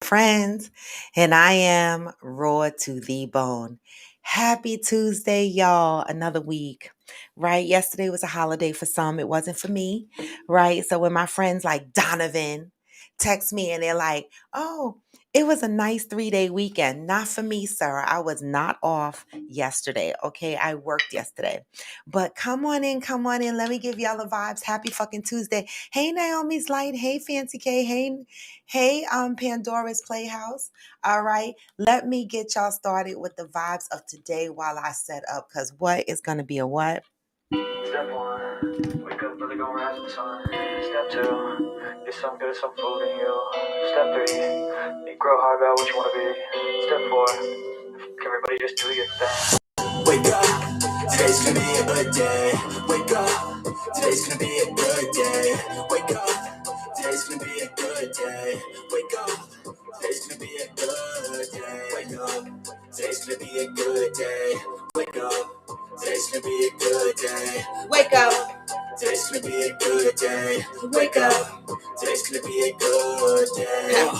friends, and I am raw to the bone. Happy Tuesday, y'all. Another week, right? Yesterday was a holiday for some, it wasn't for me, right? So when my friends like Donovan text me and they're like, oh, it was a nice 3-day weekend. Not for me, sir. I was not off yesterday. Okay. I worked yesterday. But come on in, come on in. Let me give y'all the vibes. Happy fucking Tuesday. Hey, Naomi's Light. Hey, Fancy K. Hey, Pandora's Playhouse. All right, let me get y'all started with the vibes of today while I set up, because what is going to be a what? Step one, wake up early, gonna rise with the sun. Step two, get some good, some food in you. Step three, think real hard about what you wanna be. Step four, everybody just do your thing. Wake up, today's gonna be a good day. Wake up, today's gonna be a good day. Wake up, today's gonna be a good day. Wake up, today's gonna be a good day. Wake up, today's gonna be a good day. Wake up, today's gonna be a good day. Wake up. Today's gonna be a good day. Wake up. Today's gonna be a good day.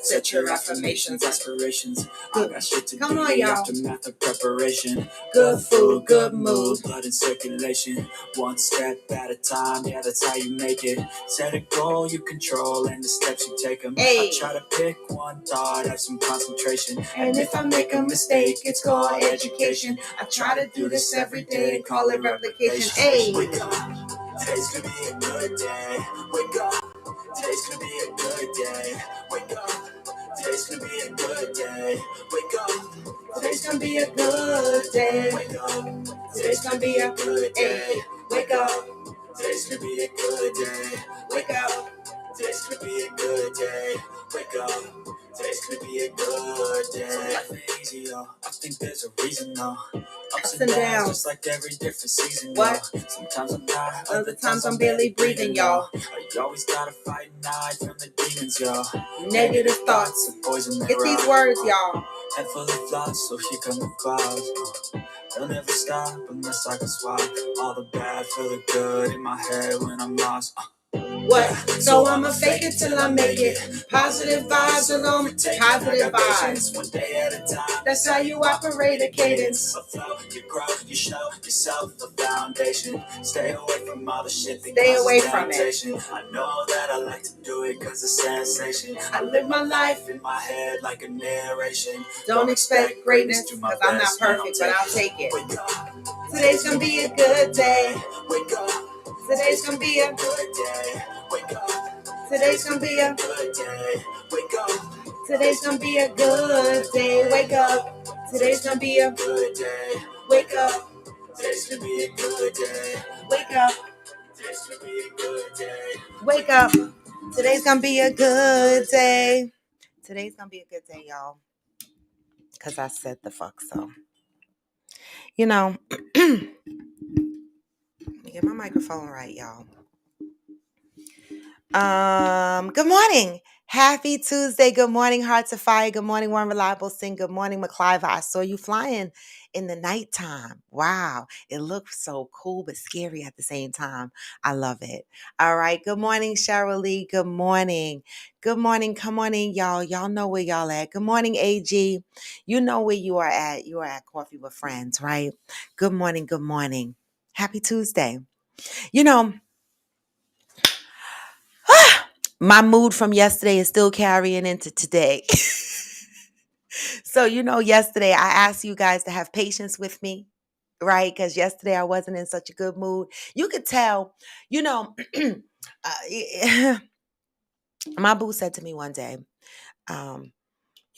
Set your affirmations, aspirations. I got shit to Come do. On, y'all. Aftermath of preparation. Good food, good mood, blood in circulation. One step at a time, yeah, that's how you make it. Set a goal you control and the steps you take them. Hey. I try to pick one thought, have some concentration. And if I make a mistake, it's called education. I try to do this every day, call it replication. Hey. Wake up. Today's gonna be a good day. Wake up. Today's gonna be a good day. Wake up. Today's gonna be a good day. Wake up. Today's gonna be a good day. Wake up. Today's gonna be a good day. Wake up. Today's gonna be a good day. Wake up. Today's gonna be a good day. Wake up. Today's gonna be a good day. Life ain't easy, yo. I think there's a reason, though. Ups and downs, just like every different season, what? Yo. Sometimes I'm high, other times I'm barely breathing, y'all. You always gotta fight and hide from the demons, yo. Negative thoughts, the poison. Get these words, y'all. Head full of flaws, so here come the clouds. They'll never stop unless I can swap all the bad for the good in my head when I'm lost. What? So I'ma fake it till I make it. Positive vibes alone, positive vibes. One day at a time. That's how you operate a cadence. A flow, you grow, you show yourself a foundation. Stay away from all the shit that Stay away from temptation. It. I know that I like to do it cause it's sensation. I live my life in my head like a narration. Don't expect greatness cause I'm not perfect, but I'll take it. Wake up. Today's gonna be a good day. Wake up. Today's gonna be a good day. Wake up. Today's gonna be a good day. Wake up. Today's gonna be a good day. Wake up. Today's gonna be a good day. Wake up. Today's gonna be a good day. Wake up. Today's gonna be a good day. Wake up. Today's gonna be a good day. Today's gonna be a good day, y'all. Cause I said the fuck so. You know, let me get my microphone right, y'all. Good morning. Happy Tuesday. Good morning, Hearts of Fire. Good morning, One Reliable Sing. Good morning, McClive. I saw you flying in the nighttime. Wow. It looks so cool but scary at the same time. I love it. All right. Good morning, Cheryl Lee. Good morning. Good morning. Come on in, y'all. Y'all know where y'all at. Good morning, AG. You know where you are at. You are at Coffee with Friends, right? Good morning. Good morning. Happy Tuesday. You know, my mood from yesterday is still carrying into today. So, yesterday I asked you guys to have patience with me, right? Because yesterday I wasn't in such a good mood. You could tell, you know, my boo said to me one day, um,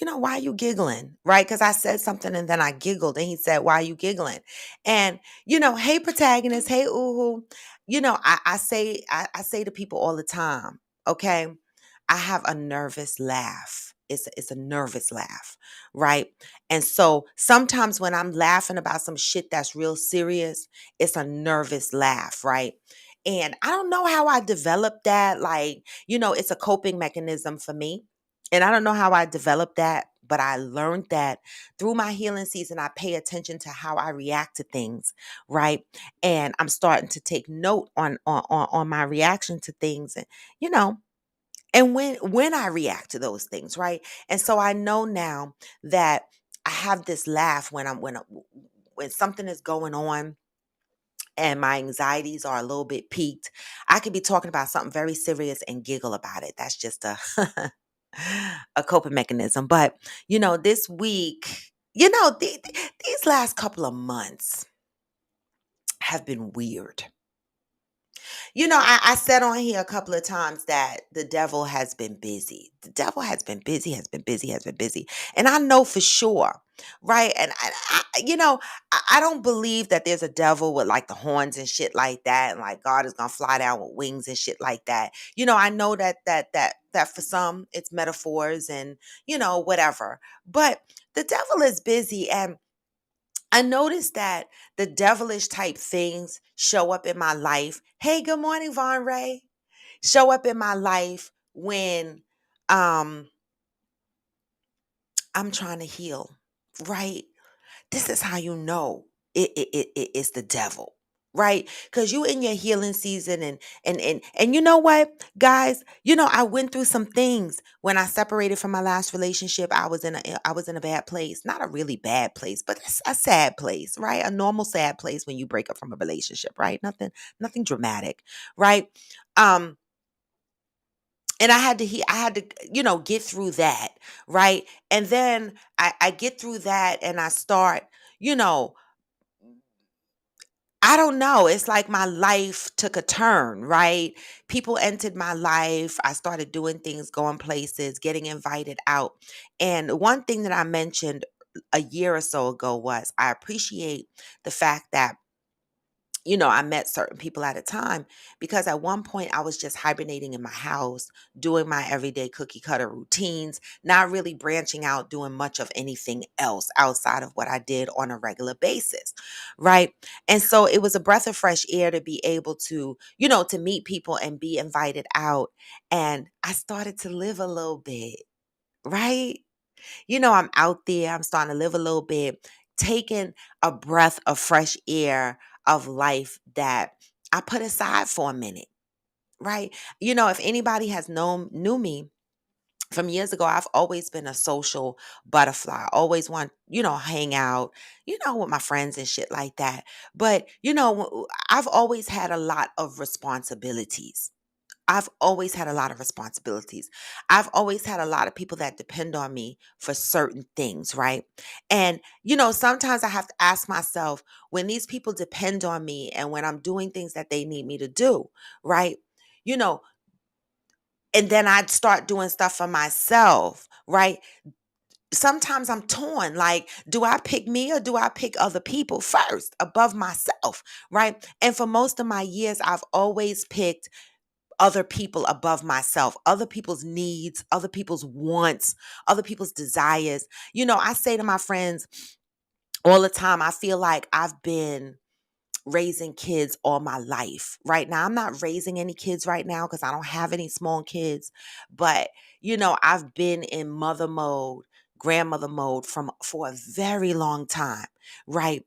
why are you giggling? Right? Because I said something and then I giggled and he said, why are you giggling? And, hey, protagonist, hey, ooh, I say to people all the time, okay? I have a nervous laugh. It's a nervous laugh, right? And so sometimes when I'm laughing about some shit that's real serious, it's a nervous laugh, right? And I don't know how I developed that. Like, it's a coping mechanism for me. And I don't know how I developed that, but I learned that through my healing season. I pay attention to how I react to things, right? And I'm starting to take note on my reaction to things. And, you know, And when I react to those things, right? And so I know now that I have this laugh when something is going on and my anxieties are a little bit peaked. I could be talking about something very serious and giggle about it. That's just a a coping mechanism. But this week, these last couple of months have been weird. I said on here a couple of times that the devil has been busy. The devil has been busy, has been busy, has been busy. And I know for sure, right? And I don't believe that there's a devil with like the horns and shit like that, and like God is gonna fly down with wings and shit like that. I know that for some it's metaphors and whatever. But the devil is busy, and I noticed that the devilish type things show up in my life. Hey, good morning, Von Ray. Show up in my life when um I'm trying to heal, right? This is how you know it's the devil, right? Because you in your healing season, and you know what, guys, I went through some things when I separated from my last relationship. I was in a bad place, not a really bad place, but a sad place, right? A normal sad place when you break up from a relationship, right? Nothing dramatic, right? um and I had to get through that, right? And then I get through that and I start, you know I don't know, it's like my life took a turn, right? People entered my life, I started doing things, going places, getting invited out. And one thing that I mentioned a year or so ago was I appreciate the fact that I met certain people at a time, because at one point I was just hibernating in my house, doing my everyday cookie cutter routines, not really branching out, doing much of anything else outside of what I did on a regular basis. Right. And so it was a breath of fresh air to be able to meet people and be invited out. And I started to live a little bit. Right. I'm out there, I'm starting to live a little bit, taking a breath of fresh air of life that I put aside for a minute, right? If anybody has knew me from years ago, I've always been a social butterfly. Always want, hang out, with my friends and shit like that. But, I've always had a lot of responsibilities. I've always had a lot of responsibilities. I've always had a lot of people that depend on me for certain things, right? And, sometimes I have to ask myself, when these people depend on me and when I'm doing things that they need me to do, right? You know, and then I'd start doing stuff for myself, right? Sometimes I'm torn. Like, do I pick me or do I pick other people first above myself, right? And for most of my years, I've always picked other people above myself, other people's needs, other people's wants, other people's desires. I say to my friends all the time, I feel like I've been raising kids all my life. Right now, I'm not raising any kids right now because I don't have any small kids, but I've been in mother mode, grandmother mode for a very long time, right?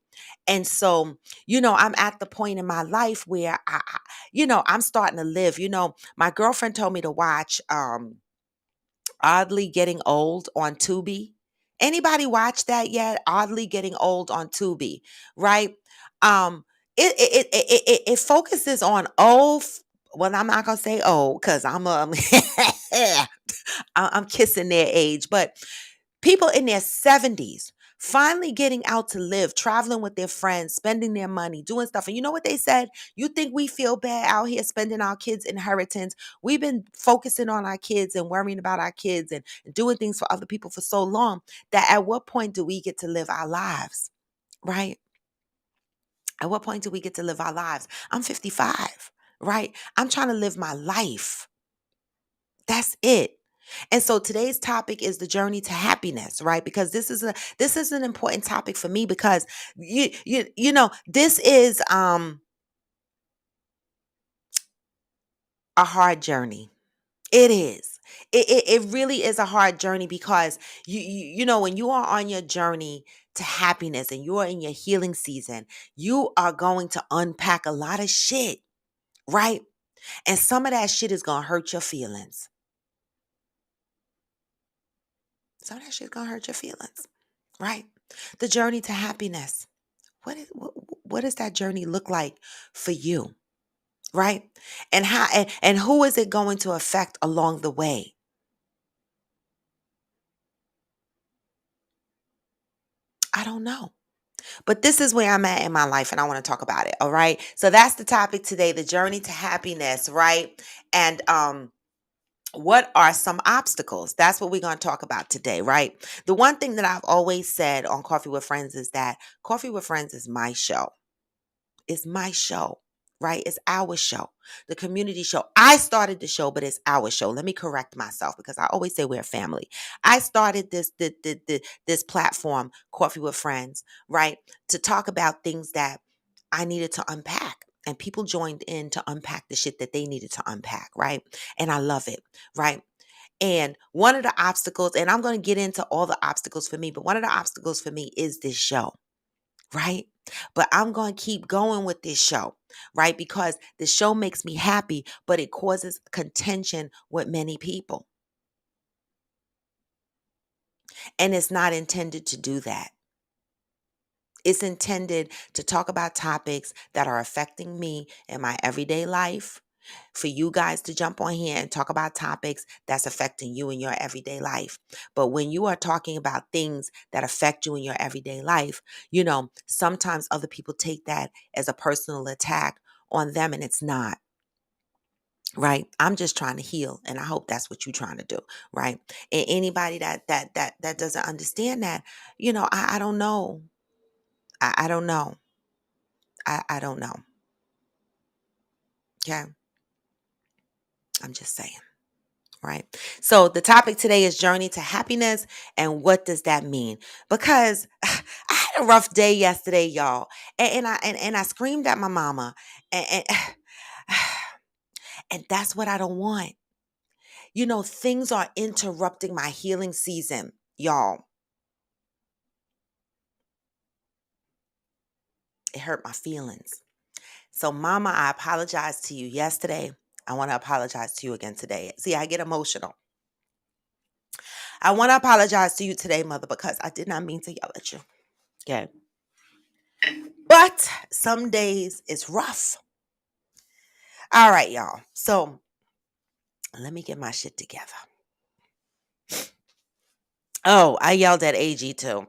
And so, I'm at the point in my life where I'm starting to live. My girlfriend told me to watch Oddly Getting Old on Tubi. Anybody watch that yet? Oddly Getting Old on Tubi, right? Um, it focuses on well, I'm not gonna say old because I'm kissing their age, but people in their 70s finally getting out to live, traveling with their friends, spending their money, doing stuff. And you know what they said? You think we feel bad out here spending our kids' inheritance? We've been focusing on our kids and worrying about our kids and doing things for other people for so long that at what point do we get to live our lives? Right? At what point do we get to live our lives? I'm 55, right? I'm trying to live my life. That's it. And so today's topic is the journey to happiness, right? Because this is an important topic for me because this is a hard journey. It is. It really is a hard journey because when you are on your journey to happiness and you are in your healing season, you are going to unpack a lot of shit, right? And some of that shit is going to hurt your feelings. Some of that shit's gonna hurt your feelings, right? The journey to happiness. What does that journey look like for you, right? And how and who is it going to affect along the way? I don't know. But this is where I'm at in my life and I want to talk about it, all right? So that's the topic today, the journey to happiness, right? And what are some obstacles? That's what we're going to talk about today, right? The one thing that I've always said on Coffee with Friends is that Coffee with Friends is my show. It's my show, right? It's our show, the community show. I started the show, but it's our show. Let me correct myself because I always say we're a family. I started this platform, Coffee with Friends, right, to talk about things that I needed to unpack. And people joined in to unpack the shit that they needed to unpack, right? And I love it, right? And one of the obstacles, and I'm going to get into all the obstacles for me, but one of the obstacles for me is this show, right? But I'm going to keep going with this show, right? Because the show makes me happy, but it causes contention with many people. And it's not intended to do that. It's intended to talk about topics that are affecting me in my everyday life, for you guys to jump on here and talk about topics that's affecting you in your everyday life. But when you are talking about things that affect you in your everyday life, sometimes other people take that as a personal attack on them, and it's not. Right. I'm just trying to heal. And I hope that's what you're trying to do. Right. And anybody that doesn't understand that, I don't know. I don't know. I don't know. Okay. I'm just saying. Right. So the topic today is journey to happiness. And what does that mean? Because I had a rough day yesterday, y'all. And I screamed at my mama. And, and that's what I don't want. Things are interrupting my healing season, y'all. It hurt my feelings. So, mama, I apologized to you yesterday. I want to apologize to you again today. See, I get emotional. I want to apologize to you today, mother, because I did not mean to yell at you. Okay. But some days it's rough. All right, y'all. So let me get my shit together. Oh, I yelled at AG too.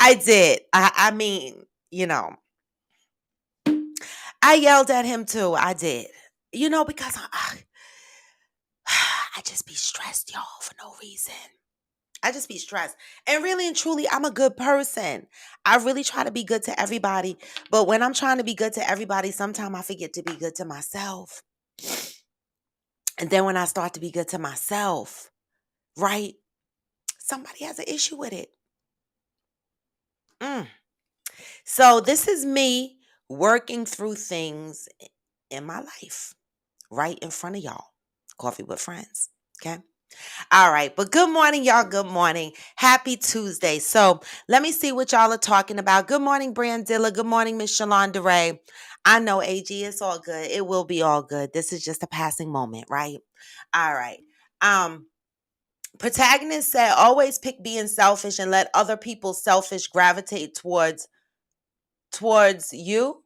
I did. I mean, I yelled at him too. I did. Because I just be stressed, y'all, for no reason. I just be stressed. And really and truly, I'm a good person. I really try to be good to everybody. But when I'm trying to be good to everybody, sometimes I forget to be good to myself. And then when I start to be good to myself, right? Somebody has an issue with it. Mm. So this is me working through things in my life right in front of y'all. Coffee with Friends. Okay. All right. But good morning, y'all. Good morning. Happy Tuesday. So let me see what y'all are talking about. Good morning, Brandilla. Good morning, Miss Shalonda Ray. I know, AG, it's all good. It will be all good. This is just a passing moment, right? All right. Protagonist said, always pick being selfish and let other people's selfish gravitate towards you.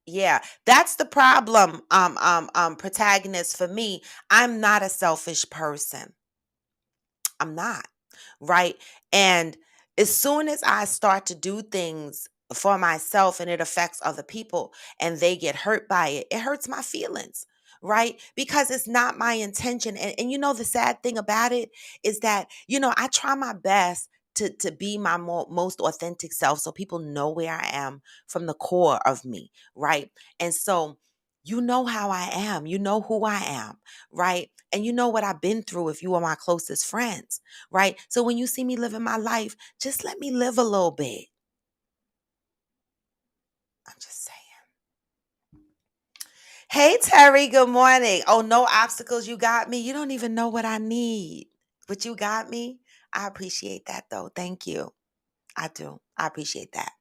Yeah, that's the problem. Protagonist, for me, I'm not a selfish person. I'm not, right? And as soon as I start to do things for myself and it affects other people and they get hurt by it, it hurts my feelings, right? Because it's not my intention. And the sad thing about it is that, I try my best to be my most authentic self so people know where I am from the core of me, right? And so, you know how I am, you know who I am, right? And you know what I've been through if you are my closest friends, right? So when you see me living my life, just let me live a little bit. I'm just saying. Hey, Terry, good morning. Oh, no obstacles. You got me. You don't even know what I need, but you got me. I appreciate that, though. Thank you. I do. I appreciate that.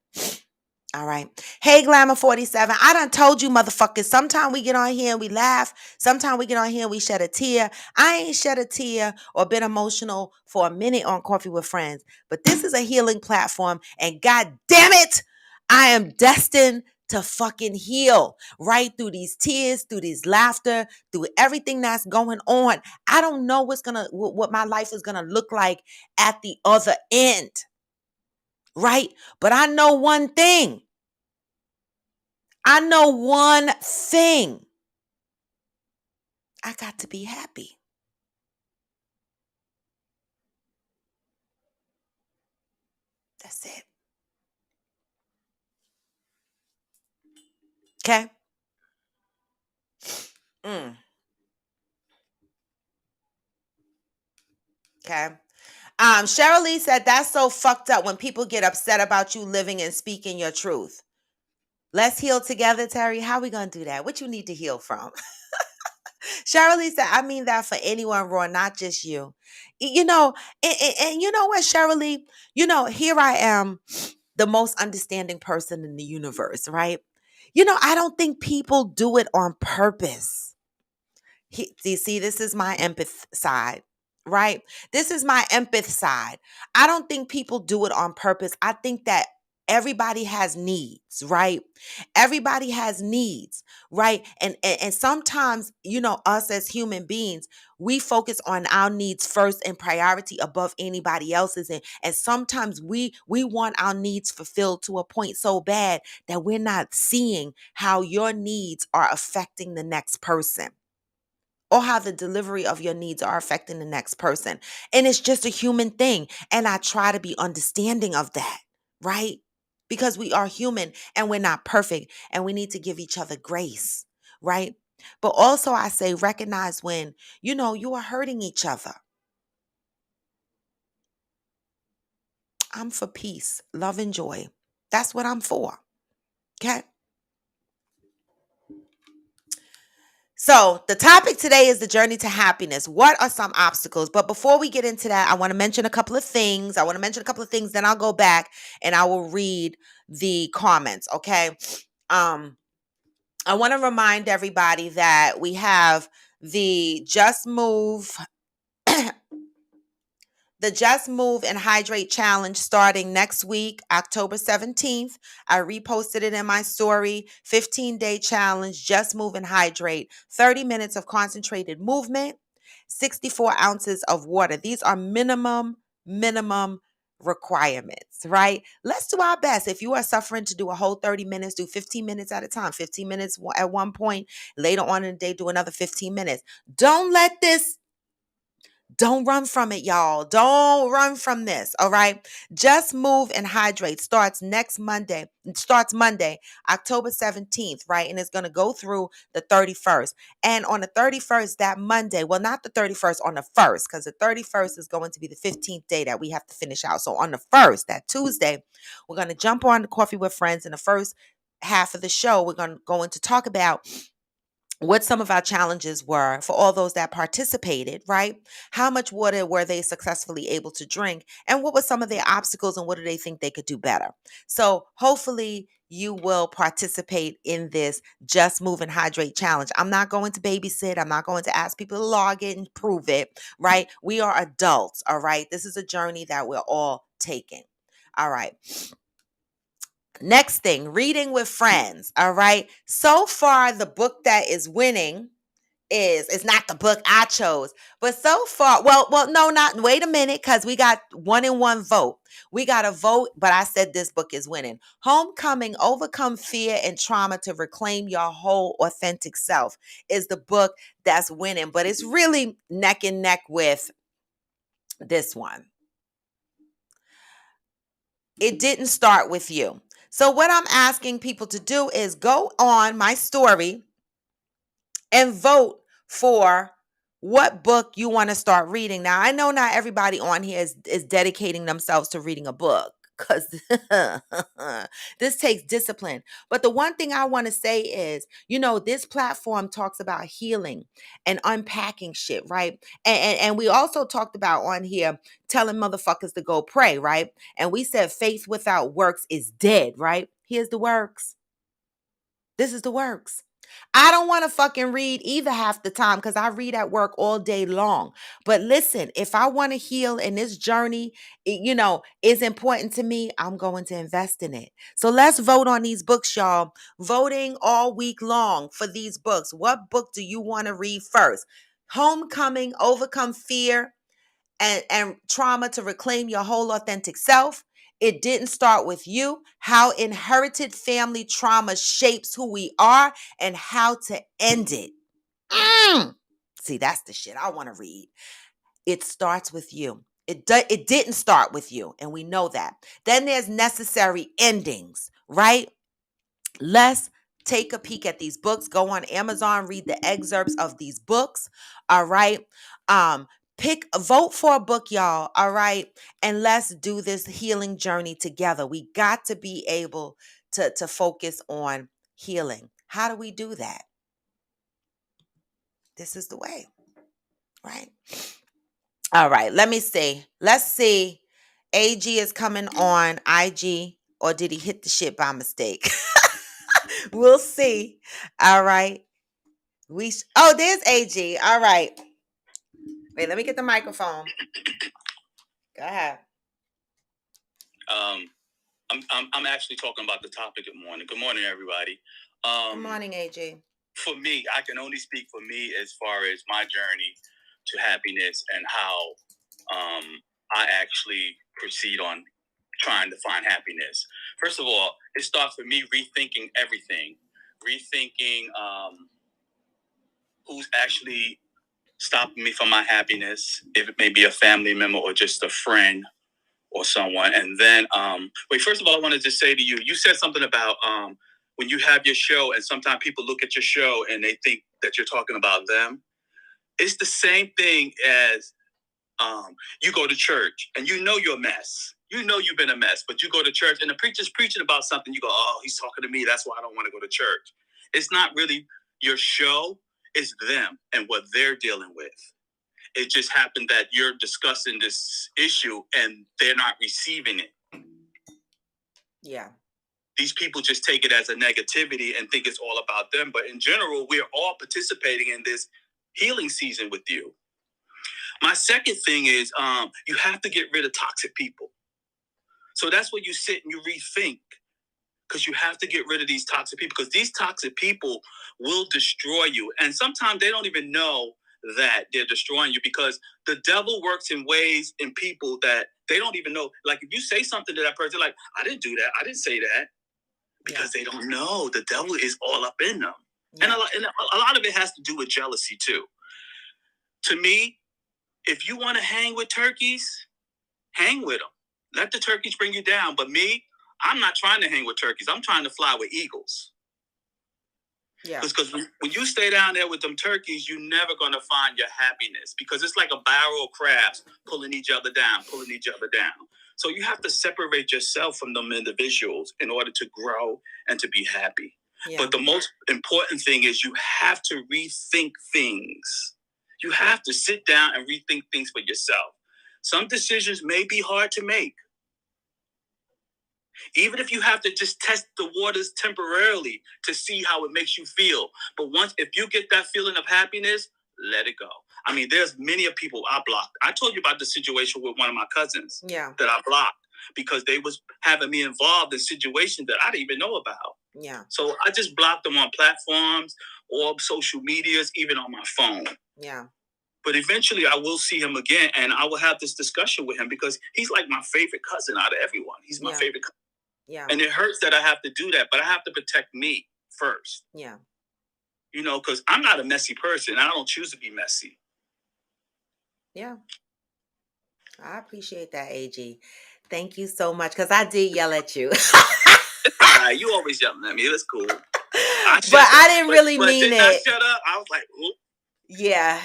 All right. Hey, Glamour 47. I done told you, motherfuckers. Sometimes we get on here and we laugh. Sometimes we get on here and we shed a tear. I ain't shed a tear or been emotional for a minute on Coffee with Friends. But this is a healing platform. And God damn it, I am destined to fucking heal right through these tears, through this laughter, through everything that's going on. I don't know what my life is gonna look like at the other end, right? But I know one thing. I know one thing. I got to be happy. That's it. Okay? Mm, okay. Cheryl Lee said that's so fucked up when people get upset about you living and speaking your truth. Let's heal together, Terry. How we gonna do that? What you need to heal from? Cheryl Lee said, I mean that for anyone, Raw, not just you. You know, and you know what, Cheryl Lee? Here I am, the most understanding person in the universe, right? I don't think people do it on purpose. Do you see, this is my empath side, right? This is my empath side. I don't think people do it on purpose. I think that everybody has needs, right? Everybody has needs, right? And sometimes, us as human beings, we focus on our needs first and priority above anybody else's. And sometimes we want our needs fulfilled to a point so bad that we're not seeing how your needs are affecting the next person, or how the delivery of your needs are affecting the next person. And it's just a human thing. And I try to be understanding of that, right? Because we are human and we're not perfect and we need to give each other grace, right? But also, I say recognize when, you are hurting each other. I'm for peace, love, and joy. That's what I'm for. Okay. So, the topic today is the journey to happiness. What are some obstacles? But before we get into that, I want to mention a couple of things. Then I'll go back and I will read the comments, okay? I want to remind everybody that we have the Just Move the Just Move and Hydrate Challenge starting next week, October 17th. I reposted it in my story. 15-day challenge, Just Move and Hydrate. 30 minutes of concentrated movement, 64 ounces of water. These are minimum requirements, right? Let's do our best. If you are suffering to do a whole 30 minutes, do 15 minutes at a time. 15 minutes at one point. Later on in the day, do another 15 minutes. Don't run from it, y'all. Don't run from this. All right. Just Move and Hydrate starts next Monday. It starts Monday, October 17th, right? And it's going to go through the 31st. And on the 31st, that Monday, well, not the 31st, on the 1st, because the 31st is going to be the 15th day that we have to finish out. So on the 1st, that Tuesday, we're going to jump on the Coffee with Friends. In the first half of the show, we're going to talk about what some of our challenges were for all those that participated, right? How much water were they successfully able to drink? And what were some of their obstacles and what do they think they could do better? So hopefully you will participate in this Just Move and Hydrate challenge. I'm not going to babysit. I'm not going to ask people to log in and prove it, right? We are adults, all right? This is a journey that we're all taking. All right. Next thing, reading with friends. All right. So far, the book that is winning it's not the book I chose, but so far, no, not wait a minute, because we got 1-in-1 vote. We got a vote, but I said this book is winning. Homecoming: Overcome Fear and Trauma to Reclaim Your Whole Authentic Self is the book that's winning, but it's really neck and neck with this one. It didn't start with you. So what I'm asking people to do is go on my story and vote for what book you want to start reading. Now, I know not everybody on here is dedicating themselves to reading a book, because this takes discipline. But the one thing I want to say is, this platform talks about healing and unpacking shit, right? And we also talked about on here telling motherfuckers to go pray, right? And we said faith without works is dead, right? Here's the works. This is the works. I don't want to fucking read either half the time because I read at work all day long. But listen, if I want to heal and this journey, is important to me, I'm going to invest in it. So let's vote on these books, y'all. Voting all week long for these books. What book do you want to read first? Homecoming, Overcome Fear and trauma to reclaim your whole authentic self. It didn't start with you. How inherited family trauma shapes who we are and how to end it. See, that's the shit I want to read. It starts with you. It didn't start with you, and we know that. Then there's necessary endings, right? Let's take a peek at these books. Go on Amazon, read the excerpts of these books. All right. Vote for a book, y'all. All right. And let's do this healing journey together. We got to be able to focus on healing. How do we do that? This is the way, right? All right. Let me see. Let's see. AG is coming on IG, or did he hit the shit by mistake? We'll see. All right. There's AG. All right. Wait, let me get the microphone. Go ahead. I'm actually talking about the topic. Good morning. Good morning, everybody. Good morning, AG. For me, I can only speak for me as far as my journey to happiness and how I actually proceed on trying to find happiness. First of all, it starts with me rethinking everything, rethinking who's actually stopping me from my happiness, if it may be a family member or just a friend or someone. And then, first of all, I want to just say to you, you said something about when you have your show and sometimes people look at your show and they think that you're talking about them. It's the same thing as you go to church and you know you're a mess. You know you've been a mess, but you go to church and the preacher's preaching about something. You go, oh, he's talking to me. That's why I don't want to go to church. It's not really your show. It's them and what they're dealing with. It just happened that you're discussing this issue and they're not receiving it. Yeah. These people just take it as a negativity and think it's all about them. But in general, we're all participating in this healing season with you. My second thing is you have to get rid of toxic people. So that's where you sit and you rethink, because you have to get rid of these toxic people, because these toxic people will destroy you. And sometimes they don't even know that they're destroying you, because the devil works in ways in people that they don't even know. Like if you say something to that person, like, I didn't do that, I didn't say that, because they don't know the devil is all up in them. Yeah. And a lot of it has to do with jealousy too. To me, if you want to hang with turkeys, hang with them. Let the turkeys bring you down. But me, I'm not trying to hang with turkeys. I'm trying to fly with eagles. Yeah. Because when you stay down there with them turkeys, you're never going to find your happiness, because it's like a barrel of crabs pulling each other down. So you have to separate yourself from them individuals in order to grow and to be happy. Yeah. But the most important thing is you have to rethink things. You have to sit down and rethink things for yourself. Some decisions may be hard to make. Even if you have to just test the waters temporarily to see how it makes you feel. But if you get that feeling of happiness, let it go. I mean, there's many of people I blocked. I told you about the situation with one of my cousins that I blocked because they was having me involved in situations that I didn't even know about. Yeah. So I just blocked them on platforms or social medias, even on my phone. Yeah. But eventually I will see him again and I will have this discussion with him, because he's like my favorite cousin out of everyone. He's my favorite cousin. Yeah. And it hurts that I have to do that, but I have to protect me first. Yeah. Because I'm not a messy person. I don't choose to be messy. Yeah. I appreciate that, AG. Thank you so much, because I did yell at you. You always yelling at me. It's cool. I didn't really mean it. I shut up. I was like, ooh. Yeah.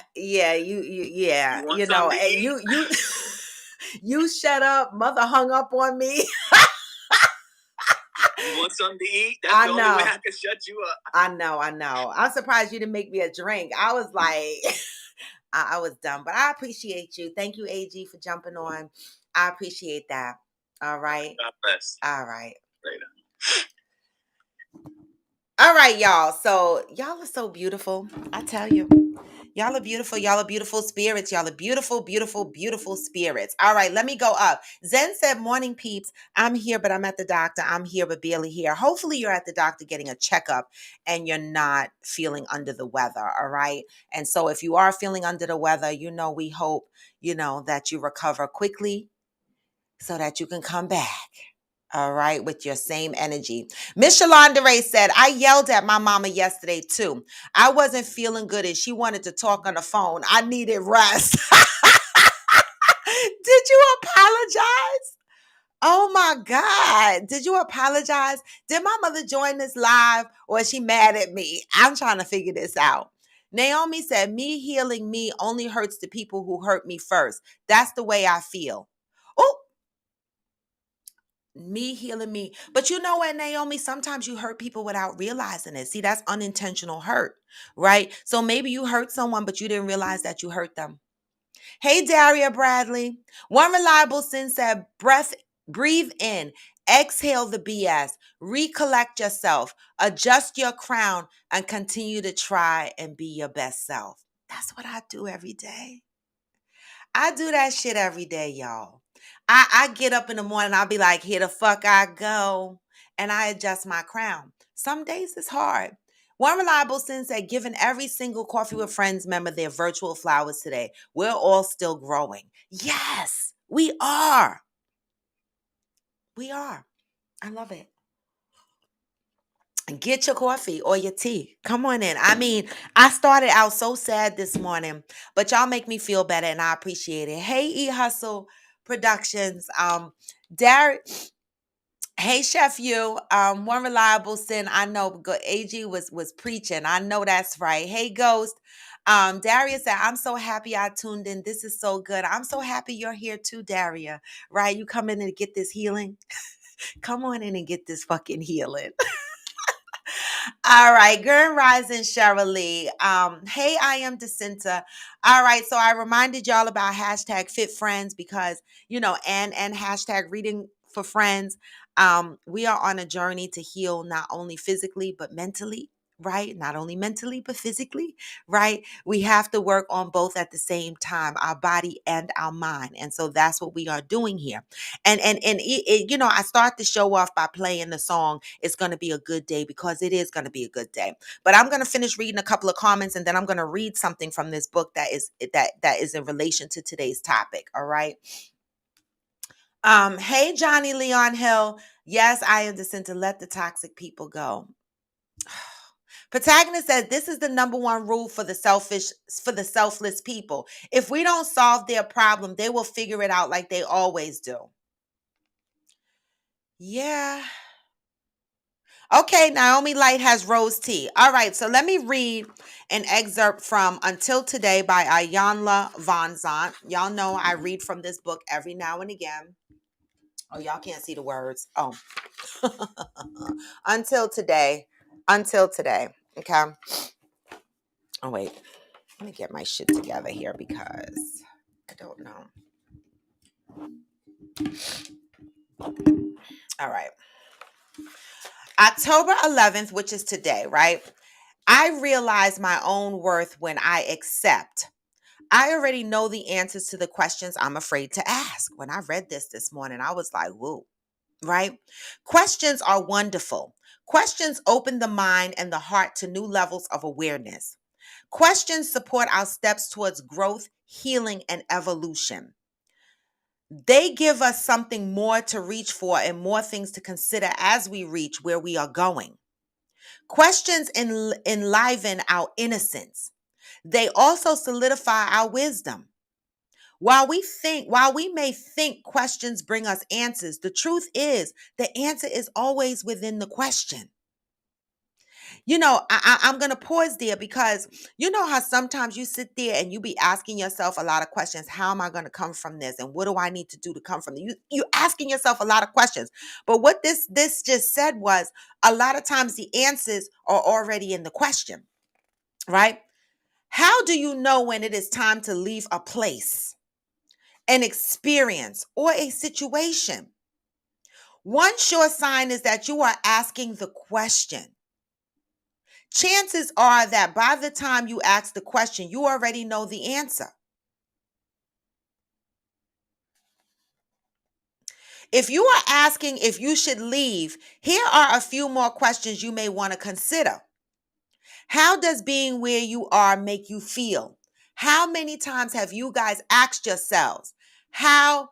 You shut up. Mother hung up on me. You want something to eat? That's the only way I can shut you up. I know. I'm surprised you didn't make me a drink. I was like, I was dumb, but I appreciate you. Thank you, AG, for jumping on. I appreciate that. All right. God bless. All right. Later. All right, y'all. So y'all are so beautiful. I tell you. Y'all are beautiful. Y'all are beautiful spirits. Y'all are beautiful, beautiful, beautiful spirits. All right, let me go up. Zen said, morning peeps. I'm here, but I'm at the doctor. I'm here, but barely here. Hopefully you're at the doctor getting a checkup and you're not feeling under the weather. All right. And so if you are feeling under the weather, we hope, that you recover quickly so that you can come back. All right, with your same energy. Miss Shalonda Ray said, I yelled at my mama yesterday too. I wasn't feeling good and she wanted to talk on the phone. I needed rest. Did you apologize? Oh my God. Did you apologize? Did my mother join this live or is she mad at me? I'm trying to figure this out. Naomi said, me healing me only hurts the people who hurt me first. That's the way I feel. Oh, me healing me. But you know what, Naomi? Sometimes you hurt people without realizing it. See, that's unintentional hurt, right? So maybe you hurt someone, but you didn't realize that you hurt them. Hey, Daria Bradley. One reliable sin said, breathe in, exhale the BS, recollect yourself, adjust your crown, and continue to try and be your best self. That's what I do every day. I do that shit every day, y'all. I get up in the morning, I'll be like, here the fuck I go. And I adjust my crown. Some days it's hard. One reliable sin said, giving every single Coffee with Friends member their virtual flowers today. We're all still growing. Yes, we are. We are. I love it. Get your coffee or your tea. Come on in. I mean, I started out so sad this morning, but y'all make me feel better and I appreciate it. Hey, E Hustle Productions. Derek, hey, Chef You. One reliable sin. I know AG was preaching. I know that's right. Hey, Ghost. Daria said, I'm so happy I tuned in. This is so good. I'm so happy you're here too, Daria. Right? You come in and get this healing. Come on in and get this fucking healing. All right, Grand Rising, Cheryl Lee. Hey, I am Jacinta. All right, so I reminded y'all about hashtag Fit Friends because and hashtag Reading for Friends. We are on a journey to heal not only physically but mentally. Right? Not only mentally, but physically, right? We have to work on both at the same time, our body and our mind. And so that's what we are doing here. And I start the show off by playing the song It's Going to Be a Good Day because it is going to be a good day. But I'm going to finish reading a couple of comments and then I'm going to read something from this book that is in relation to today's topic. All right. Hey, Johnny Leon Hill. Yes, I understand to let the toxic people go. Protagonist says this is the number one rule for the selfless people. If we don't solve their problem, they will figure it out like they always do. Yeah. Okay, Naomi Light has rose tea. All right, so let me read an excerpt from Until Today by Iyanla Vanzant. Y'all know I read from this book every now and again. Oh, y'all can't see the words. Oh. Until Today. Until Today. Okay. Oh, wait. Let me get my shit together here because I don't know. All right. October 11th, which is today, right? I realize my own worth when I accept. I already know the answers to the questions I'm afraid to ask. When I read this morning, I was like, whoa, right? Questions are wonderful. Questions open the mind and the heart to new levels of awareness. Questions support our steps towards growth, healing, and evolution. They give us something more to reach for and more things to consider as we reach where we are going. Questions enliven our innocence. They also solidify our wisdom. While we may think questions bring us answers, the truth is the answer is always within the question. I'm going to pause there because you know how sometimes you sit there and you be asking yourself a lot of questions. How am I going to come from this? And what do I need to do to come from this? You asking yourself a lot of questions. But what this just said was a lot of times the answers are already in the question, right? How do you know when it is time to leave a place, an experience, or a situation? One sure sign is that you are asking the question. chances are that by the time you ask the question, you already know the answer. If you are asking if you should leave, here are a few more questions you may want to consider. How does being where you are make you feel? How many times have you guys asked yourselves, how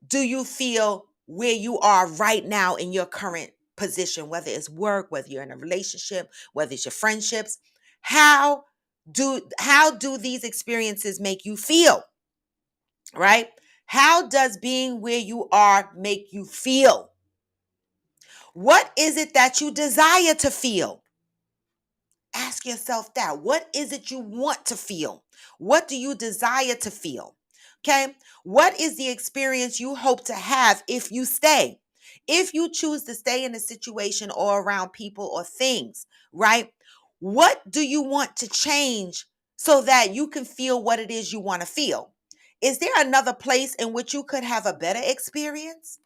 do you feel where you are right now in your current position, whether it's work, whether you're in a relationship, whether it's your friendships? How do these experiences make you feel? Right? How does being where you are make you feel? What is it that you desire to feel? Ask yourself that. What is it you want to feel? What do you desire to feel? Okay. What is the experience you hope to have if you stay? If you choose to stay in a situation or around people or things, right? What do you want to change so that you can feel what it is you want to feel? Is there another place in which you could have a better experience?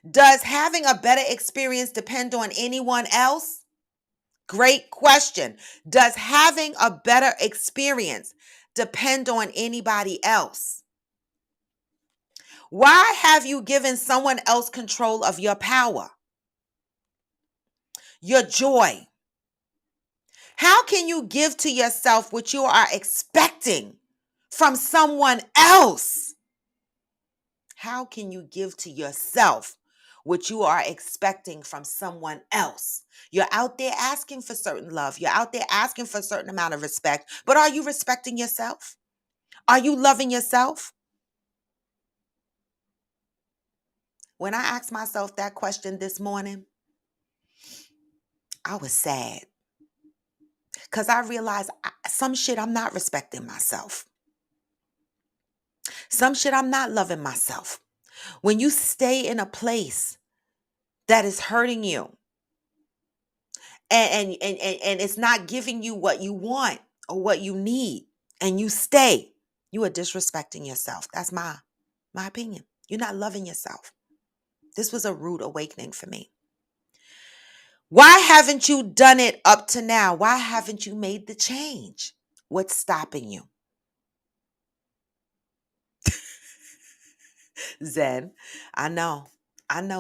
Does having a better experience depend on anyone else? Great question. Does having a better experience depend on anybody else? Why have you given someone else control of your power, your joy? How can you give to yourself what you are expecting from someone else? How can you give to yourself what you are expecting from someone else? You're out there asking for certain love. You're out there asking for a certain amount of respect. But are you respecting yourself? Are you loving yourself? When I asked myself that question this morning, I was sad because I realized some shit I'm not respecting myself. Some shit I'm not loving myself. When you stay in a place that is hurting you, and it's not giving you what you want or what you need, and you stay, you are disrespecting yourself. That's my opinion. You're not loving yourself. This was a rude awakening for me. Why haven't you done it up to now? Why haven't you made the change? What's stopping you? Zen, I know.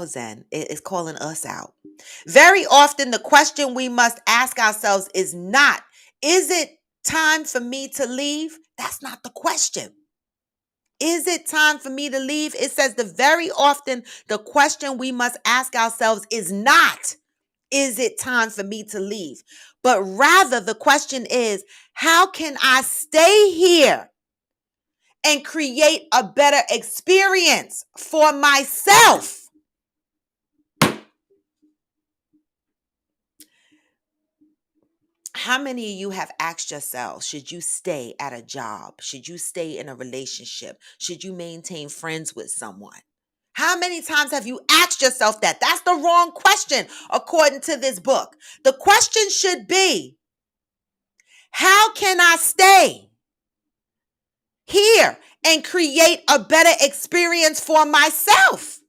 Zen. It's calling us out. Very often, the question we must ask ourselves is not, is it time for me to leave? That's not the question. Is it time for me to leave? It says very often the question we must ask ourselves is not, is it time for me to leave? But rather, the question is, how can I stay here and create a better experience for myself? How many of you have asked yourselves, should you stay at a job? Should you stay in a relationship? Should you maintain friends with someone? How many times have you asked yourself that? That's the wrong question, according to this book. The question should be, how can I stay here and create a better experience for myself?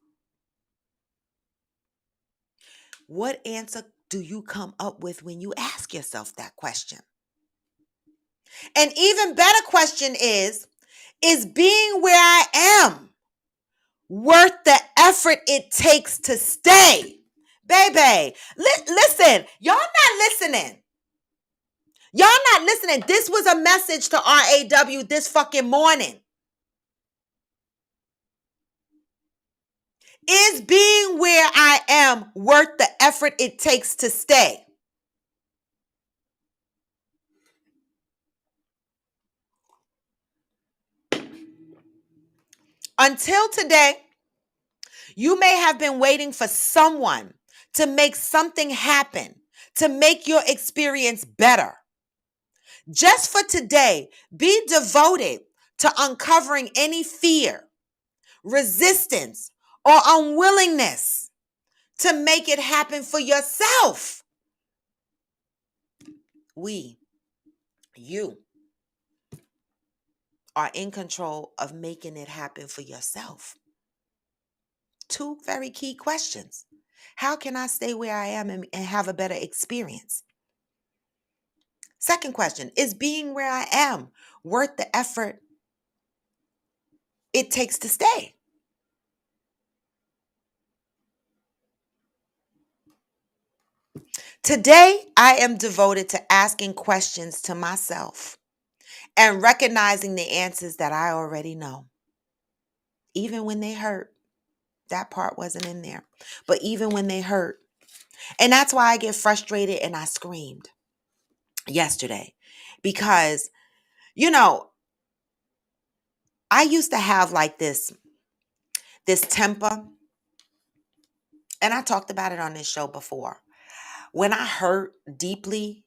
What answer do you come up with when you ask yourself that question? An even better question is being where I am worth the effort it takes to stay? Baby, listen, y'all not listening. Y'all not listening. This was a message to RAW this fucking morning. Is being where I am worth the effort it takes to stay? Until today, you may have been waiting for someone to make something happen, to make your experience better. Just for today, be devoted to uncovering any fear, resistance, or unwillingness to make it happen for yourself. You are in control of making it happen for yourself. Two very key questions. How can I stay where I am and have a better experience? Second question, is being where I am worth the effort it takes to stay? Today, I am devoted to asking questions to myself and recognizing the answers that I already know, even when they hurt. That part wasn't in there, but even when they hurt. And that's why I get frustrated and I screamed yesterday because, you know, I used to have like this temper, and I talked about it on this show before. When I hurt deeply,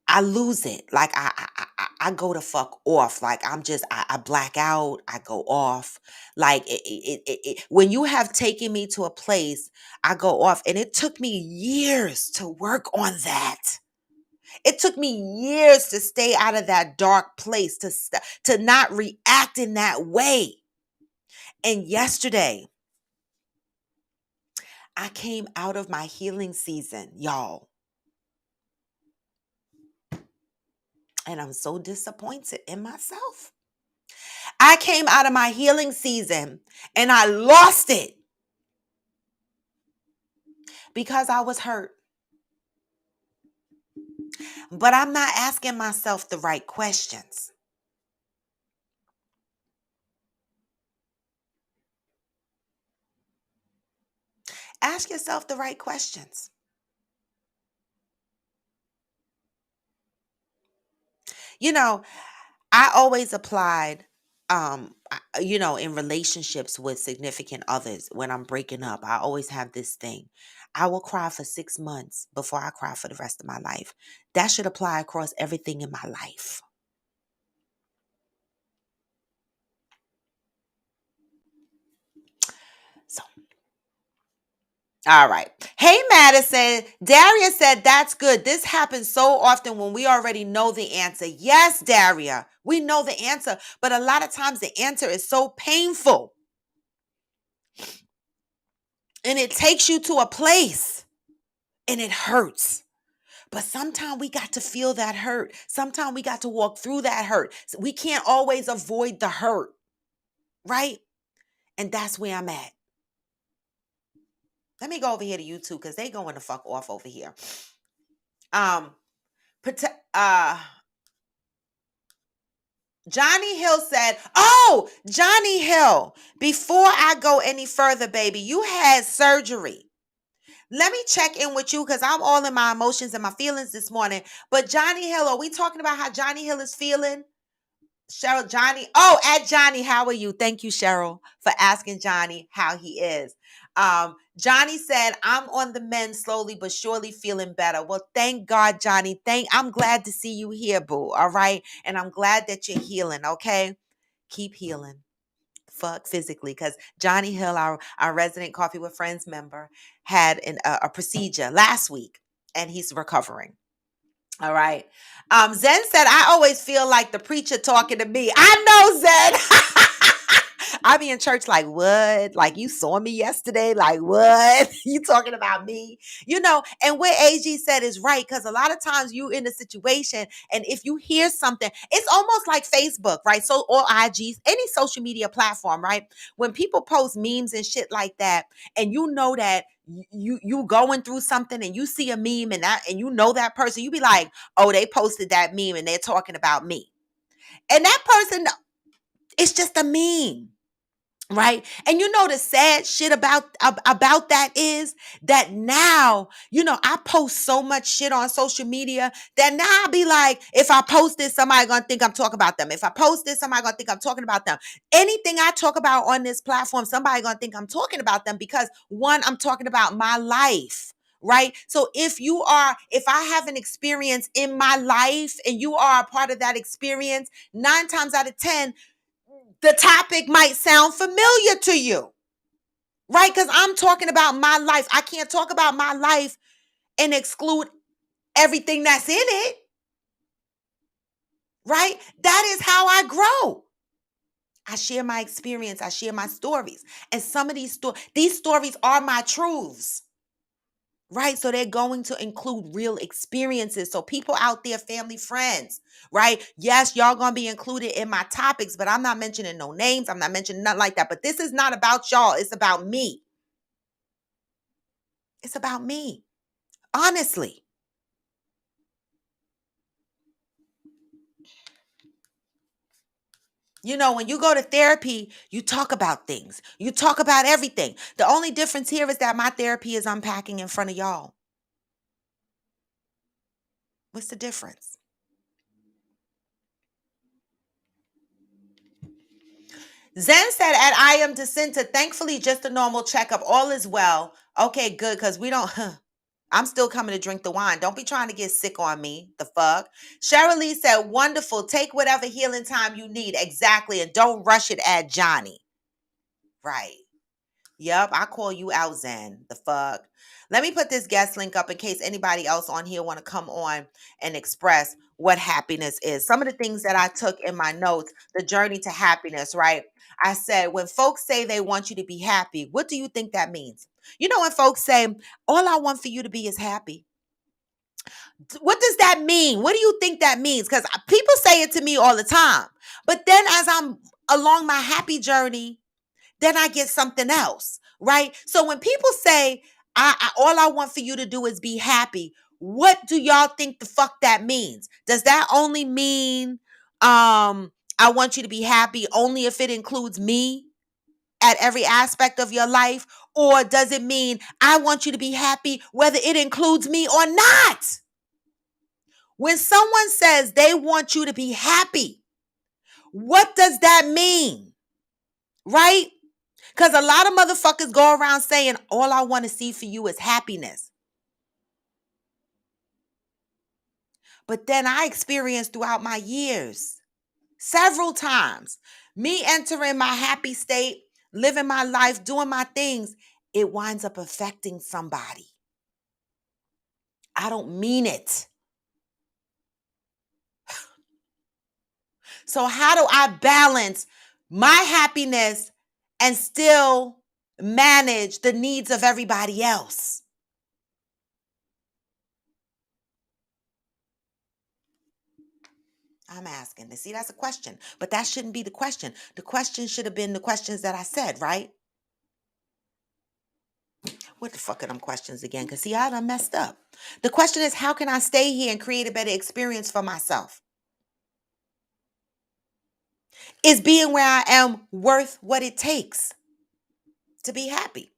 I lose it. Like I go to fuck off. Like I black out. I go off. Like when you have taken me to a place, I go off, and it took me years to work on that. It took me years to stay out of that dark place, to not react in that way. And yesterday, I came out of my healing season, y'all. And I'm so disappointed in myself. I came out of my healing season and I lost it because I was hurt. But I'm not asking myself the right questions. Ask yourself the right questions. You know, I always applied, in relationships with significant others when I'm breaking up. I always have this thing. I will cry for 6 months before I cry for the rest of my life. That should apply across everything in my life. So, all right. Hey, Madison. Daria said, that's good. This happens so often when we already know the answer. Yes, Daria, we know the answer, but a lot of times the answer is so painful. And it takes you to a place and it hurts. But sometimes we got to feel that hurt. Sometimes we got to walk through that hurt. So we can't always avoid the hurt, right? And that's where I'm at. Let me go over here to YouTube because they going to fuck off over here. Johnny Hill said, oh, Johnny Hill, before I go any further, baby, you had surgery. Let me check in with you because I'm all in my emotions and my feelings this morning. But Johnny Hill, are we talking about how Johnny Hill is feeling? Cheryl, Johnny. Oh, at Johnny, how are you? Thank you, Cheryl, for asking Johnny how he is. Johnny said, I'm on the mend slowly but surely feeling better. Well, thank God, Johnny. I'm glad to see you here, boo. All right. And I'm glad that you're healing. Okay. Keep healing. Fuck physically. Because Johnny Hill, our resident Coffee with Friends member, had a procedure last week and he's recovering. All right. Zen said, I always feel like the preacher talking to me. I know, Zen. I be in church like, what? Like, you saw me yesterday? Like, what? You talking about me? And what AG said is right, because a lot of times you in a situation, and if you hear something, it's almost like Facebook, right? So, or IGs, any social media platform, right? When people post memes and shit like that, and you know that you going through something and you see a meme and you know that person, you be like, oh, they posted that meme and they're talking about me. And that person, it's just a meme. Right. And the sad shit about that is that now, I post so much shit on social media that now I'll be like, if I post this, somebody gonna think I'm talking about them. If I post this, somebody gonna think I'm talking about them. Anything I talk about on this platform, somebody gonna think I'm talking about them because one, I'm talking about my life. Right. So if I have an experience in my life and you are a part of that experience, 9 times out of 10, the topic might sound familiar to you, right? Because I'm talking about my life. I can't talk about my life and exclude everything that's in it, right? That is how I grow. I share my experience. I share my stories. And some of these stories are my truths. Right? So they're going to include real experiences. So people out there, family, friends, right? Yes, y'all going to be included in my topics, but I'm not mentioning no names. I'm not mentioning nothing like that. But this is not about y'all. It's about me. It's about me. Honestly. You know, when you go to therapy, you talk about things. You talk about everything. The only difference here is that my therapy is unpacking in front of y'all. What's the difference? Zen said, and I am Jacinta. Thankfully, just a normal checkup. All is well. Okay, good, because we don't, I'm still coming to drink the wine. Don't be trying to get sick on me. The fuck? Cheryl Lee said, wonderful. Take whatever healing time you need. Exactly. And don't rush it at Johnny. Right. Yep, I call you out, Zen. The fuck. Let me put this guest link up in case anybody else on here want to come on and express what happiness is. Some of the things that I took in my notes, the journey to happiness, right? I said, when folks say they want you to be happy, what do you think that means? You know, when folks say, all I want for you to be is happy. What does that mean? What do you think that means? Because people say it to me all the time. But then as I'm along my happy journey, then I get something else, right? So when people say, all I want for you to do is be happy, what do y'all think the fuck that means? Does that only mean I want you to be happy only if it includes me at every aspect of your life? Or does it mean I want you to be happy whether it includes me or not? When someone says they want you to be happy, what does that mean? Right? Because a lot of motherfuckers go around saying, all I want to see for you is happiness. But then I experienced throughout my years, several times, me entering my happy state, living my life, doing my things, it winds up affecting somebody. I don't mean it. So how do I balance my happiness and still manage the needs of everybody else? I'm asking. See, that's a question. But that shouldn't be the question. The question should have been the questions that I said, right? What the fuck are them questions again? Because see, I done messed up. The question is, how can I stay here and create a better experience for myself? Is being where I am worth what it takes to be happy?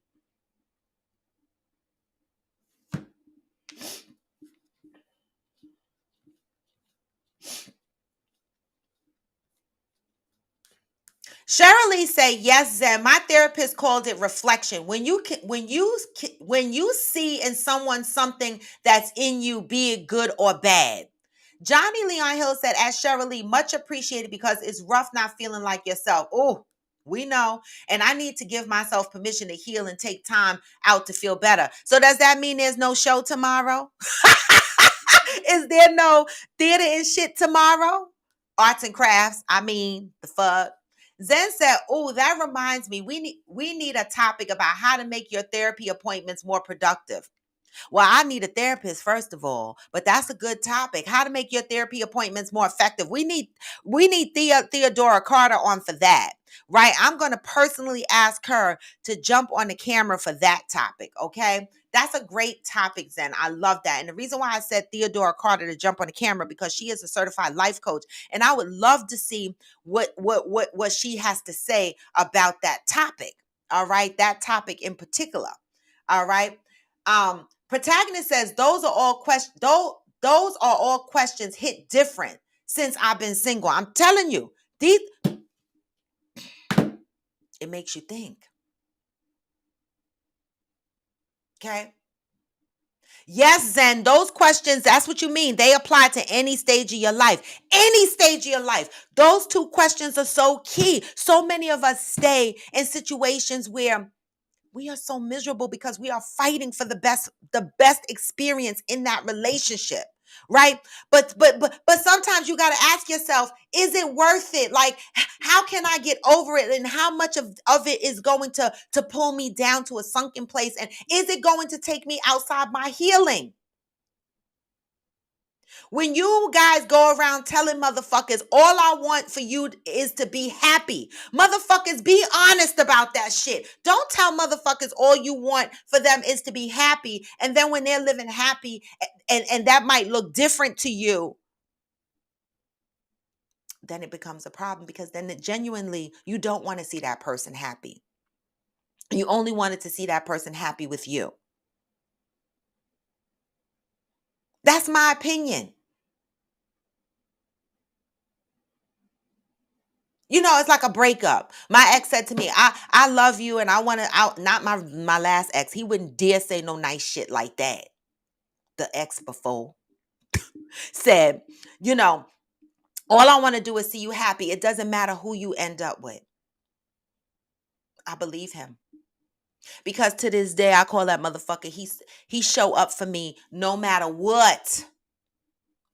Cheryl Lee say, yes, Zen. My therapist called it reflection. When you see in someone something that's in you, be it good or bad. Johnny Leon Hill said, as Cheryl Lee, much appreciated because it's rough not feeling like yourself. Oh, we know. And I need to give myself permission to heal and take time out to feel better. So does that mean there's no show tomorrow? Is there no theater and shit tomorrow? Arts and crafts. I mean, the fuck. Zen said, "Oh, that reminds me. We need a topic about how to make your therapy appointments more productive." Well, I need a therapist first of all, but that's a good topic. How to make your therapy appointments more effective. We need Theodora Carter on for that. Right? I'm going to personally ask her to jump on the camera for that topic, okay? That's a great topic, Zen. I love that. And the reason why I said Theodora Carter to jump on the camera because she is a certified life coach, and I would love to see what she has to say about that topic. All right? That topic in particular. All right? Protagonist says those are all questions hit different since I've been single. I'm telling you, it makes you think. Okay. Yes, Zen, those questions, that's what you mean. They apply to any stage of your life. Any stage of your life. Those two questions are so key. So many of us stay in situations where we are so miserable because we are fighting for the best experience in that relationship, right? But sometimes sometimes you got to ask yourself, is it worth it? Like, how can I get over it? And how much of it is going to pull me down to a sunken place? And is it going to take me outside my healing? When you guys go around telling motherfuckers, all I want for you is to be happy. Motherfuckers, be honest about that shit. Don't tell motherfuckers all you want for them is to be happy. And then when they're living happy and that might look different to you, then it becomes a problem, because then genuinely you don't want to see that person happy. You only wanted to see that person happy with you. That's my opinion. You know, it's like a breakup. My ex said to me, I love you and I want to not my last ex. He wouldn't dare say no nice shit like that. The ex before said, you know, all I want to do is see you happy. It doesn't matter who you end up with. I believe him. Because to this day, I call that motherfucker, he show up for me no matter what.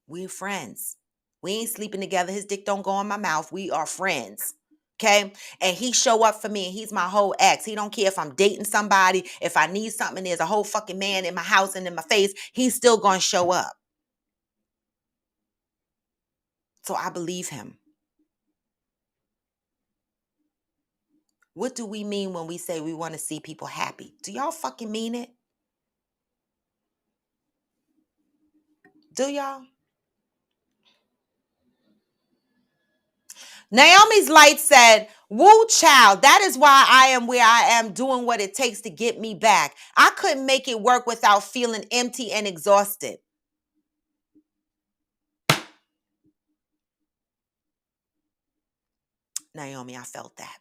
We're friends. We ain't sleeping together. His dick don't go in my mouth. We are friends. Okay. And he show up for me, and he's my whole ex. He don't care if I'm dating somebody. If I need something and there's a whole fucking man in my house and in my face, he's still going to show up. So I believe him. What do we mean when we say we want to see people happy? Do y'all fucking mean it? Do y'all? Naomi's Light said, woo child, that is why I am where I am, doing what it takes to get me back. I couldn't make it work without feeling empty and exhausted. Naomi, I felt that.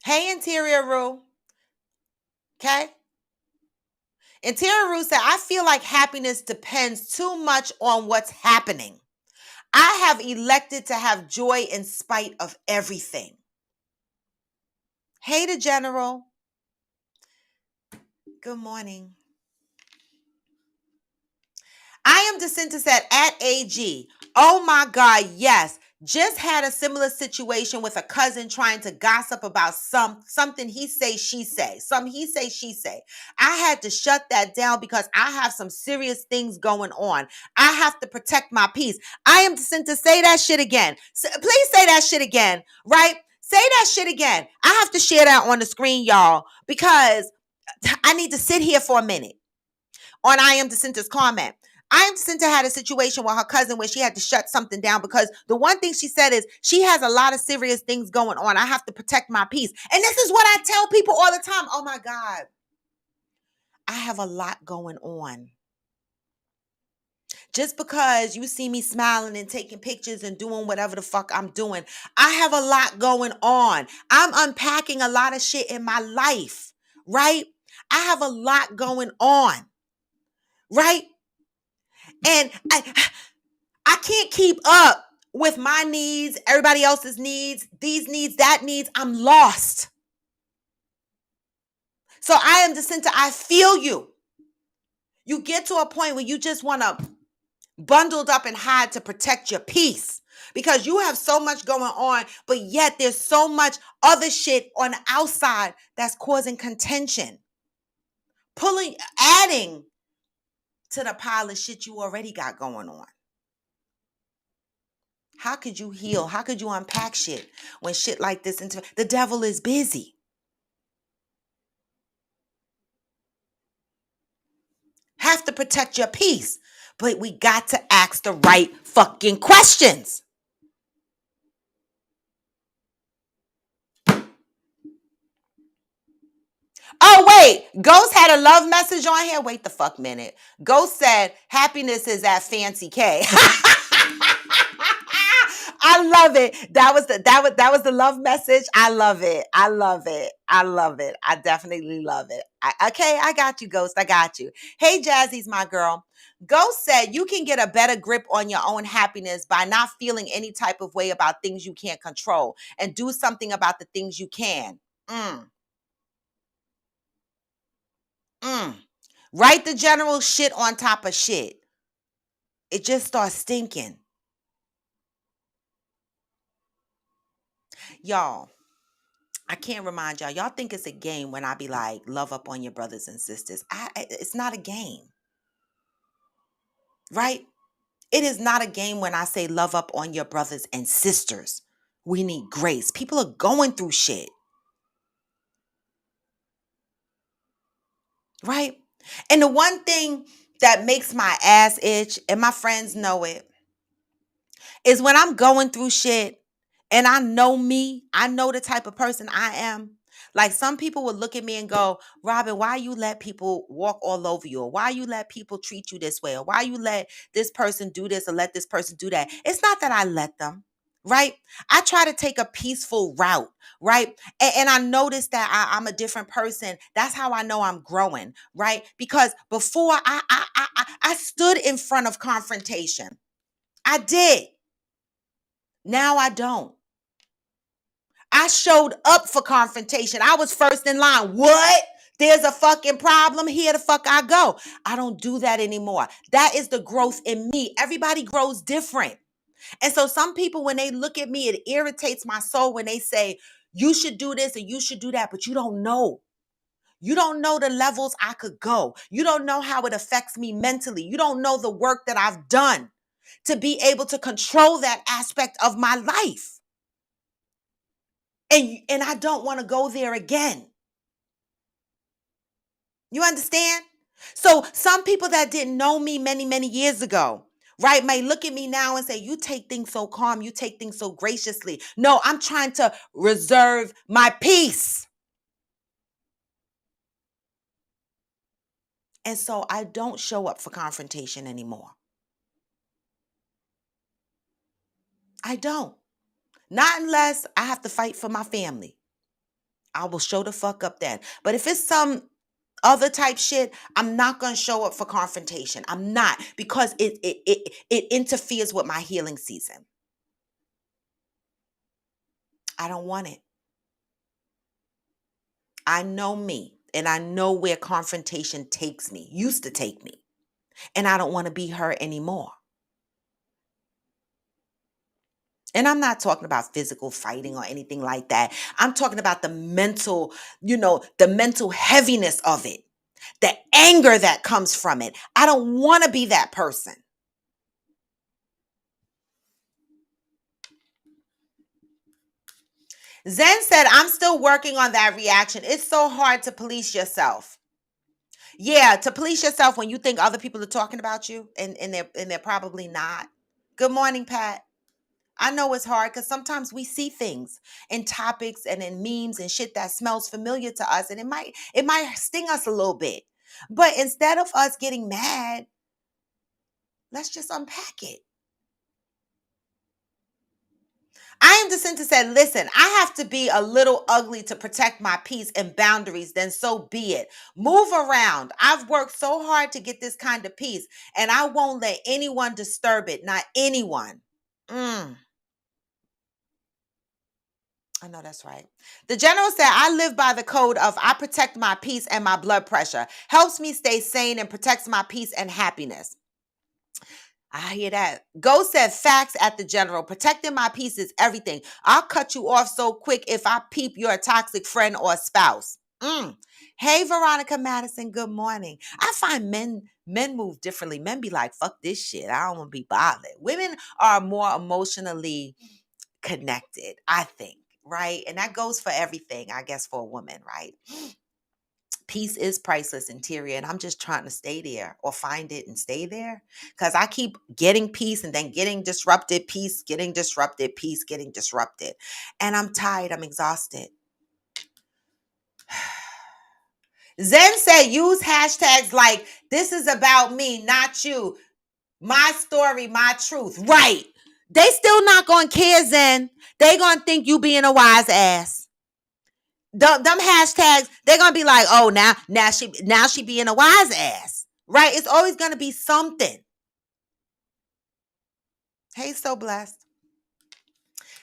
Hey, Interior Rue. Okay? Interior Rue said, I feel like happiness depends too much on what's happening. I have elected to have joy in spite of everything. Hey, the General. Good morning. I am Jacinta said at AG. Oh my God, yes. Just had a similar situation with a cousin trying to gossip about something he say, she say. Some he say, she say. I had to shut that down because I have some serious things going on. I have to protect my peace. I am Jacinta, say that shit again. Please say that shit again, right? Say that shit again. I have to share that on the screen, y'all, because I need to sit here for a minute on I am Jacinta's comment. I am Jacinta had a situation with her cousin where she had to shut something down because the one thing she said is she has a lot of serious things going on. I have to protect my peace. And this is what I tell people all the time. Oh my God. I have a lot going on. Just because you see me smiling and taking pictures and doing whatever the fuck I'm doing, I have a lot going on. I'm unpacking a lot of shit in my life, right? I have a lot going on, right? And I can't keep up with my needs, everybody else's needs, these needs, that needs. I'm lost. So I am Jacinta. I feel you. You get to a point where you just want to bundled up and hide to protect your peace because you have so much going on, but yet there's so much other shit on the outside that's causing contention, adding to the pile of shit you already got going on. How could you heal? How could you unpack shit when shit like this? The devil is busy. Have to protect your peace, but we got to ask the right fucking questions. Oh, wait. Ghost had a love message on here. Wait the fuck minute. Ghost said, happiness is at Fancy K. I love it. That was the love message. I love it. I love it. I love it. I definitely love it. Okay, I got you, Ghost. I got you. Hey, Jazzy's my girl. Ghost said you can get a better grip on your own happiness by not feeling any type of way about things you can't control and do something about the things you can. Write the general shit on top of shit. It just starts stinking. Y'all, I can't remind y'all. Y'all think it's a game when I be like, love up on your brothers and sisters. It's not a game, right? It is not a game when I say love up on your brothers and sisters. We need grace. People are going through shit, right? And the one thing that makes my ass itch, and my friends know it, is when I'm going through shit and I know me, I know the type of person I am. Like some people would look at me and go, Robin, why you let people walk all over you? Or why you let people treat you this way? Or why you let this person do this or let this person do that? It's not that I let them, right? I try to take a peaceful route, right? And I noticed that I'm a different person. That's how I know I'm growing, right? Because before I stood in front of confrontation. I did. Now I don't. I showed up for confrontation. I was first in line. What? There's a fucking problem. Here the fuck I go. I don't do that anymore. That is the growth in me. Everybody grows different. And so some people, when they look at me, it irritates my soul when they say, you should do this and you should do that, but you don't know. You don't know the levels I could go. You don't know how it affects me mentally. You don't know the work that I've done to be able to control that aspect of my life. And I don't want to go there again. You understand? So some people that didn't know me many, many years ago, right, may look at me now and say, you take things so calm, you take things so graciously. No, I'm trying to reserve my peace. And so I don't show up for confrontation anymore. I don't. Not unless I have to fight for my family. I will show the fuck up then. But if it's some other type shit, I'm not going to show up for confrontation. I'm not, because it interferes with my healing season. I don't want it. I know me, and I know where confrontation takes me, used to take me, and I don't want to be her anymore. And I'm not talking about physical fighting or anything like that. I'm talking about the mental, the mental heaviness of it, the anger that comes from it. I don't want to be that person. Zen said, I'm still working on that reaction. It's so hard to police yourself. Yeah, to police yourself when you think other people are talking about you and they're probably not. Good morning, Pat. I know it's hard because sometimes we see things in topics and in memes and shit that smells familiar to us, and it might sting us a little bit. But instead of us getting mad, let's just unpack it. I am Jacinta said, listen, I have to be a little ugly to protect my peace and boundaries, then so be it. Move around. I've worked so hard to get this kind of peace, and I won't let anyone disturb it, not anyone. I know that's right. The general said, I live by the code of I protect my peace and my blood pressure. Helps me stay sane and protects my peace and happiness. I hear that. Go said facts at the general. Protecting my peace is everything. I'll cut you off so quick if I peep you're a toxic friend or spouse. Hey, Veronica Madison, good morning. I find men move differently. Men be like, fuck this shit. I don't want to be bothered. Women are more emotionally connected, I think, right? And that goes for everything, I guess, for a woman, right? Peace is priceless, interior, and I'm just trying to stay there or find it and stay there, because I keep getting peace and then getting disrupted, peace, getting disrupted, peace, getting disrupted. And I'm tired. I'm exhausted. Zen said, use hashtags like, this is about me, not you. My story, my truth. Right. They still not going to care, Zen. They going to think you being a wise ass. Them hashtags, they're gonna be like, oh, now she being a wise ass, right? It's always gonna be something. Hey, so blessed.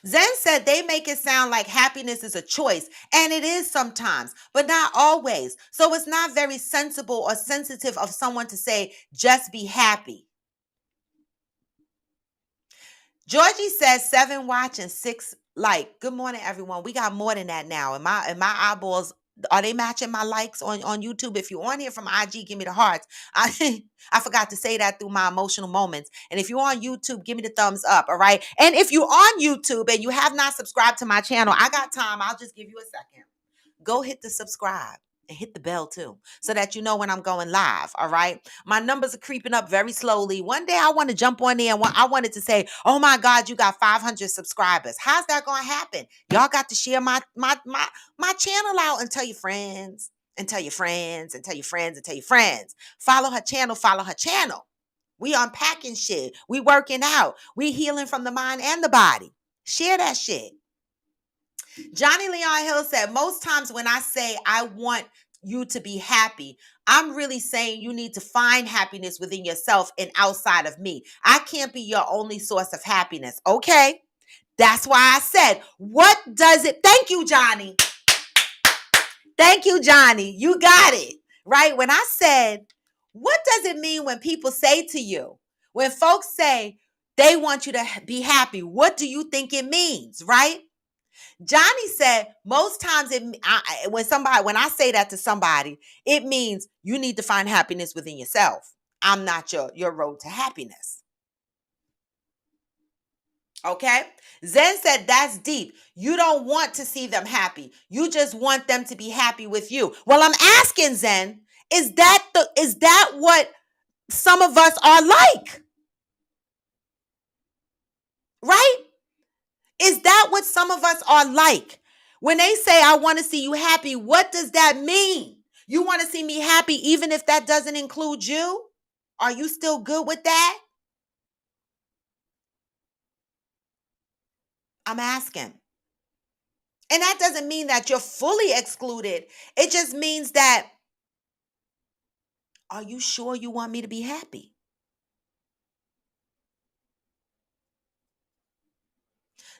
Zen said they make it sound like happiness is a choice, and it is sometimes, but not always. So it's not very sensible or sensitive of someone to say, just be happy. Georgie says 7 watch and 6 like. Good morning, everyone. We got more than that now. And my eyeballs, are they matching my likes on YouTube? If you're on here from IG, give me the hearts. I forgot to say that through my emotional moments. And if you're on YouTube, give me the thumbs up. All right. And if you're on YouTube and you have not subscribed to my channel, I got time. I'll just give you a second. Go hit the subscribe and hit the bell too, so that you know when I'm going live. All right. My numbers are creeping up very slowly. One day I want to jump on there and I wanted to say, oh my God, you got 500 subscribers. How's that going to happen? Y'all got to share my channel out and tell your friends and tell your friends and tell your friends and tell your friends. Follow her channel, follow her channel. We unpacking shit. We working out. We healing from the mind and the body. Share that shit. Johnny Leon Hill said, most times when I say I want you to be happy, I'm really saying you need to find happiness within yourself and outside of me. I can't be your only source of happiness. Okay. That's why I said, what does it? Thank you, Johnny. Thank you, Johnny. You got it. Right? When I said, what does it mean when people say to you, when folks say they want you to be happy, what do you think it means? Right? Johnny said most times when I say that to somebody, it means you need to find happiness within yourself. I'm not your road to happiness. Okay? Zen said that's deep. You don't want to see them happy. You just want them to be happy with you. Well, I'm asking Zen, is that what some of us are like? Right? Is that what some of us are like? When they say, I want to see you happy, what does that mean? You want to see me happy even if that doesn't include you? Are you still good with that? I'm asking. And that doesn't mean that you're fully excluded. It just means that, are you sure you want me to be happy?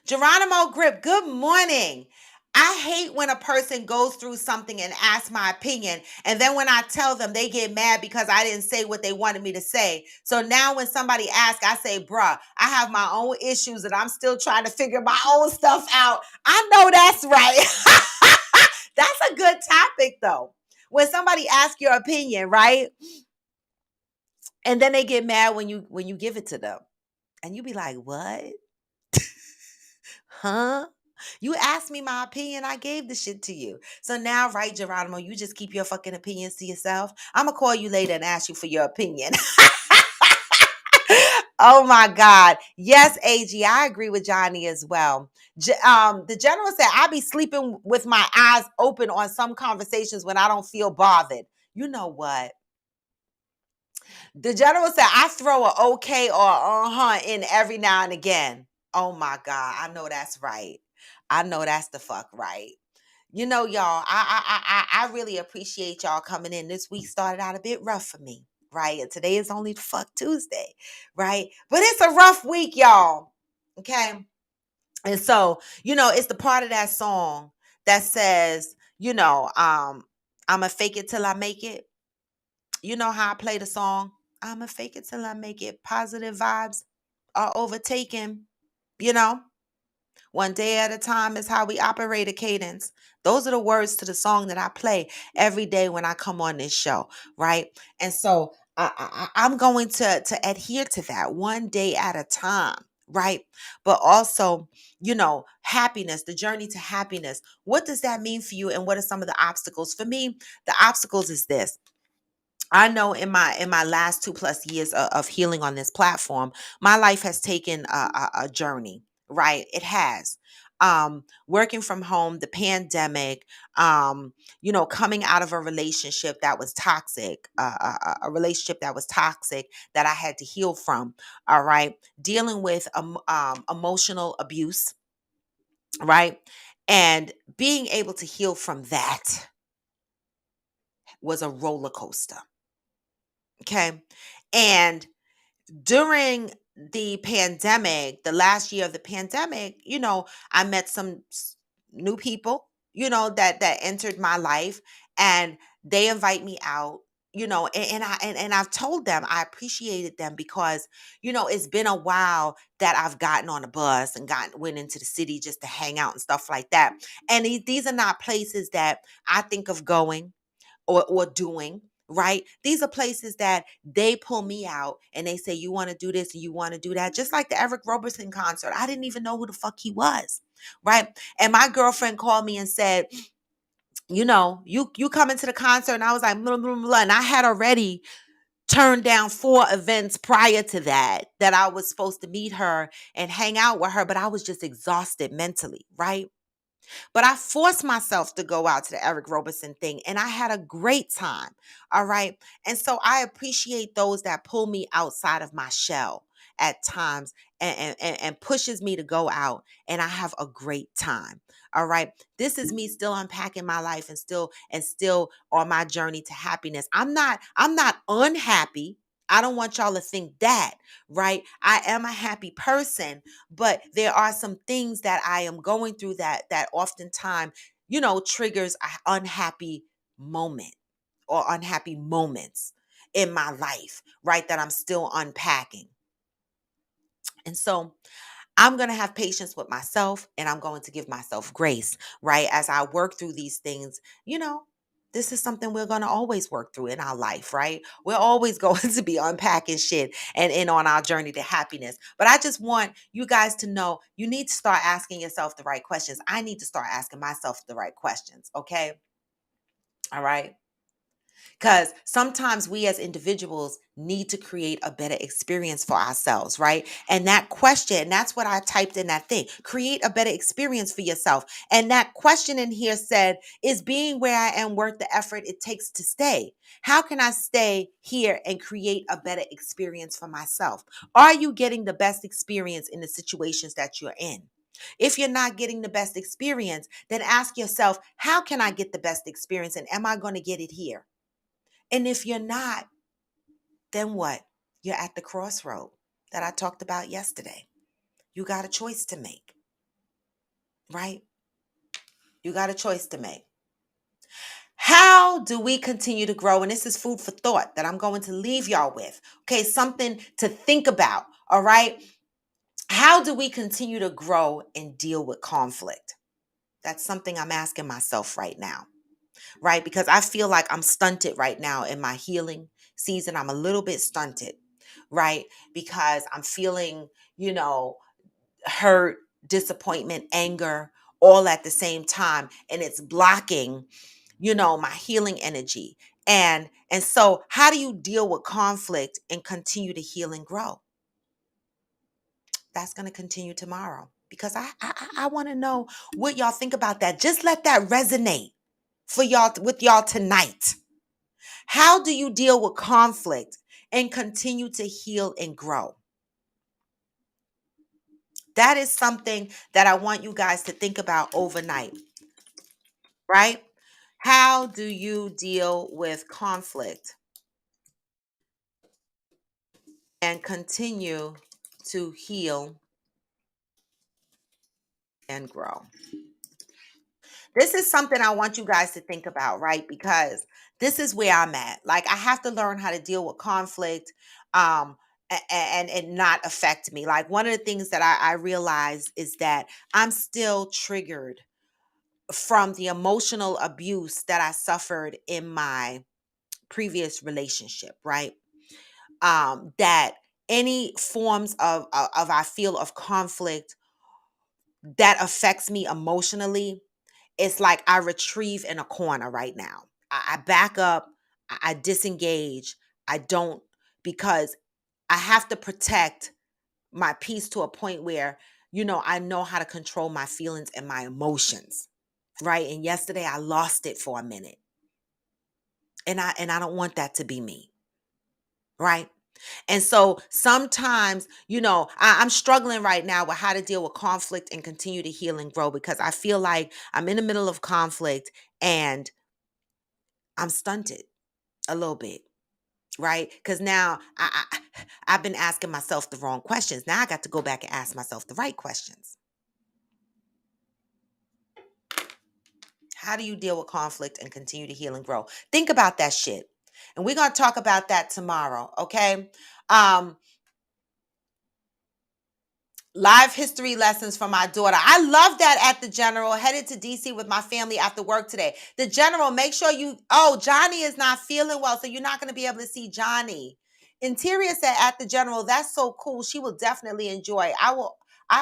Geronimo Grip, good morning. I hate when a person goes through something and asks my opinion, and then when I tell them, they get mad because I didn't say what they wanted me to say. So now when somebody asks, I say, bruh, I have my own issues and I'm still trying to figure my own stuff out. I know that's right. That's a good topic though. When somebody asks your opinion, right? And then they get mad when you give it to them. And you be like, what? Huh? You asked me my opinion. I gave the shit to you. So now, right, Geronimo, you just keep your fucking opinions to yourself. I'm going to call you later and ask you for your opinion. Oh my God. Yes, AG, I agree with Johnny as well. The general said, I be sleeping with my eyes open on some conversations when I don't feel bothered. You know what? The general said, I throw a okay or uh-huh in every now and again. Oh my God. I know that's right. I know that's the fuck right. You know, y'all, I really appreciate y'all coming in. This week started out a bit rough for me, right? And today is only fuck Tuesday, right? But it's a rough week, y'all. Okay. And so, it's the part of that song that says, I'ma fake it till I make it. You know how I play the song? I'ma fake it till I make it. Positive vibes are overtaken, you know? One day at a time is how we operate a cadence. Those are the words to the song that I play every day when I come on this show, right? And so I'm going to adhere to that one day at a time, right? But also, happiness, the journey to happiness. What does that mean for you? And what are some of the obstacles? For me, the obstacles is this. I know in my last 2+ years of healing on this platform, my life has taken a journey, right? It has. Working from home, the pandemic, coming out of a relationship that was toxic, a relationship that was toxic that I had to heal from. All right, dealing with emotional abuse, right, and being able to heal from that was a roller coaster. Okay. And during the pandemic, the last year of the pandemic, I met some new people, that entered my life, and they invite me out, and I've told them I appreciated them because, it's been a while that I've gotten on a bus and went into the city just to hang out and stuff like that. And these are not places that I think of going or doing, right? These are places that they pull me out and they say, you want to do this and you want to do that. Just like the Eric Roberson concert. I didn't even know who the fuck he was, right? And my girlfriend called me and said, you come into the concert. And I was like, blah, blah, blah. And I had already turned down 4 events prior to that I was supposed to meet her and hang out with her, but I was just exhausted mentally, right? But I forced myself to go out to the Eric Roberson thing and I had a great time. All right. And so I appreciate those that pull me outside of my shell at times and pushes me to go out and I have a great time. All right. This is me still unpacking my life and still on my journey to happiness. I'm not unhappy. I don't want y'all to think that, right? I am a happy person, but there are some things that I am going through that oftentimes, triggers an unhappy moment or unhappy moments in my life, right? That I'm still unpacking. And so I'm going to have patience with myself and I'm going to give myself grace, right? As I work through these things, this is something we're going to always work through in our life, right? We're always going to be unpacking shit and on our journey to happiness. But I just want you guys to know you need to start asking yourself the right questions. I need to start asking myself the right questions, okay? All right. Because sometimes we as individuals need to create a better experience for ourselves, right? And that question, that's what I typed in that thing. Create a better experience for yourself. And that question in here said, is being where I am worth the effort it takes to stay? How can I stay here and create a better experience for myself? Are you getting the best experience in the situations that you're in? If you're not getting the best experience, then ask yourself, how can I get the best experience? And am I going to get it here? And if you're not, then what? You're at the crossroad that I talked about yesterday. You got a choice to make, right? You got a choice to make. How do we continue to grow? And this is food for thought that I'm going to leave y'all with. Okay, something to think about. All right. How do we continue to grow and deal with conflict? That's something I'm asking myself right now, right? Because I feel like I'm stunted right now in my healing season. I'm a little bit stunted, right? Because I'm feeling, hurt, disappointment, anger, all at the same time. And it's blocking, my healing energy. And so how do you deal with conflict and continue to heal and grow? That's going to continue tomorrow because I want to know what y'all think about that. Just let that resonate for y'all with y'all tonight. How do you deal with conflict and continue to heal and grow? That is something that I want you guys to think about overnight, right? How do you deal with conflict and continue to heal and grow? This is something I want you guys to think about, right? Because this is where I'm at. Like I have to learn how to deal with conflict and not affect me. Like one of the things that I realize is that I'm still triggered from the emotional abuse that I suffered in my previous relationship, right? That any forms of I feel of conflict that affects me emotionally, it's like I retrieve in a corner right now. I back up, I disengage, I don't, because I have to protect my peace to a point where, I know how to control my feelings and my emotions, right? And yesterday I lost it for a minute. And I don't want that to be me, right? And so sometimes, I'm struggling right now with how to deal with conflict and continue to heal and grow because I feel like I'm in the middle of conflict and I'm stunted a little bit, right? Because now I've been asking myself the wrong questions. Now I got to go back and ask myself the right questions. How do you deal with conflict and continue to heal and grow? Think about that shit. And we're going to talk about that tomorrow, okay? Um, Live history lessons from my daughter. I love that at the General. Headed to DC with my family after work today. The General, make sure Johnny is not feeling well, so you're not going to be able to see Johnny. Interior said at the General, that's so cool. She will definitely enjoy. I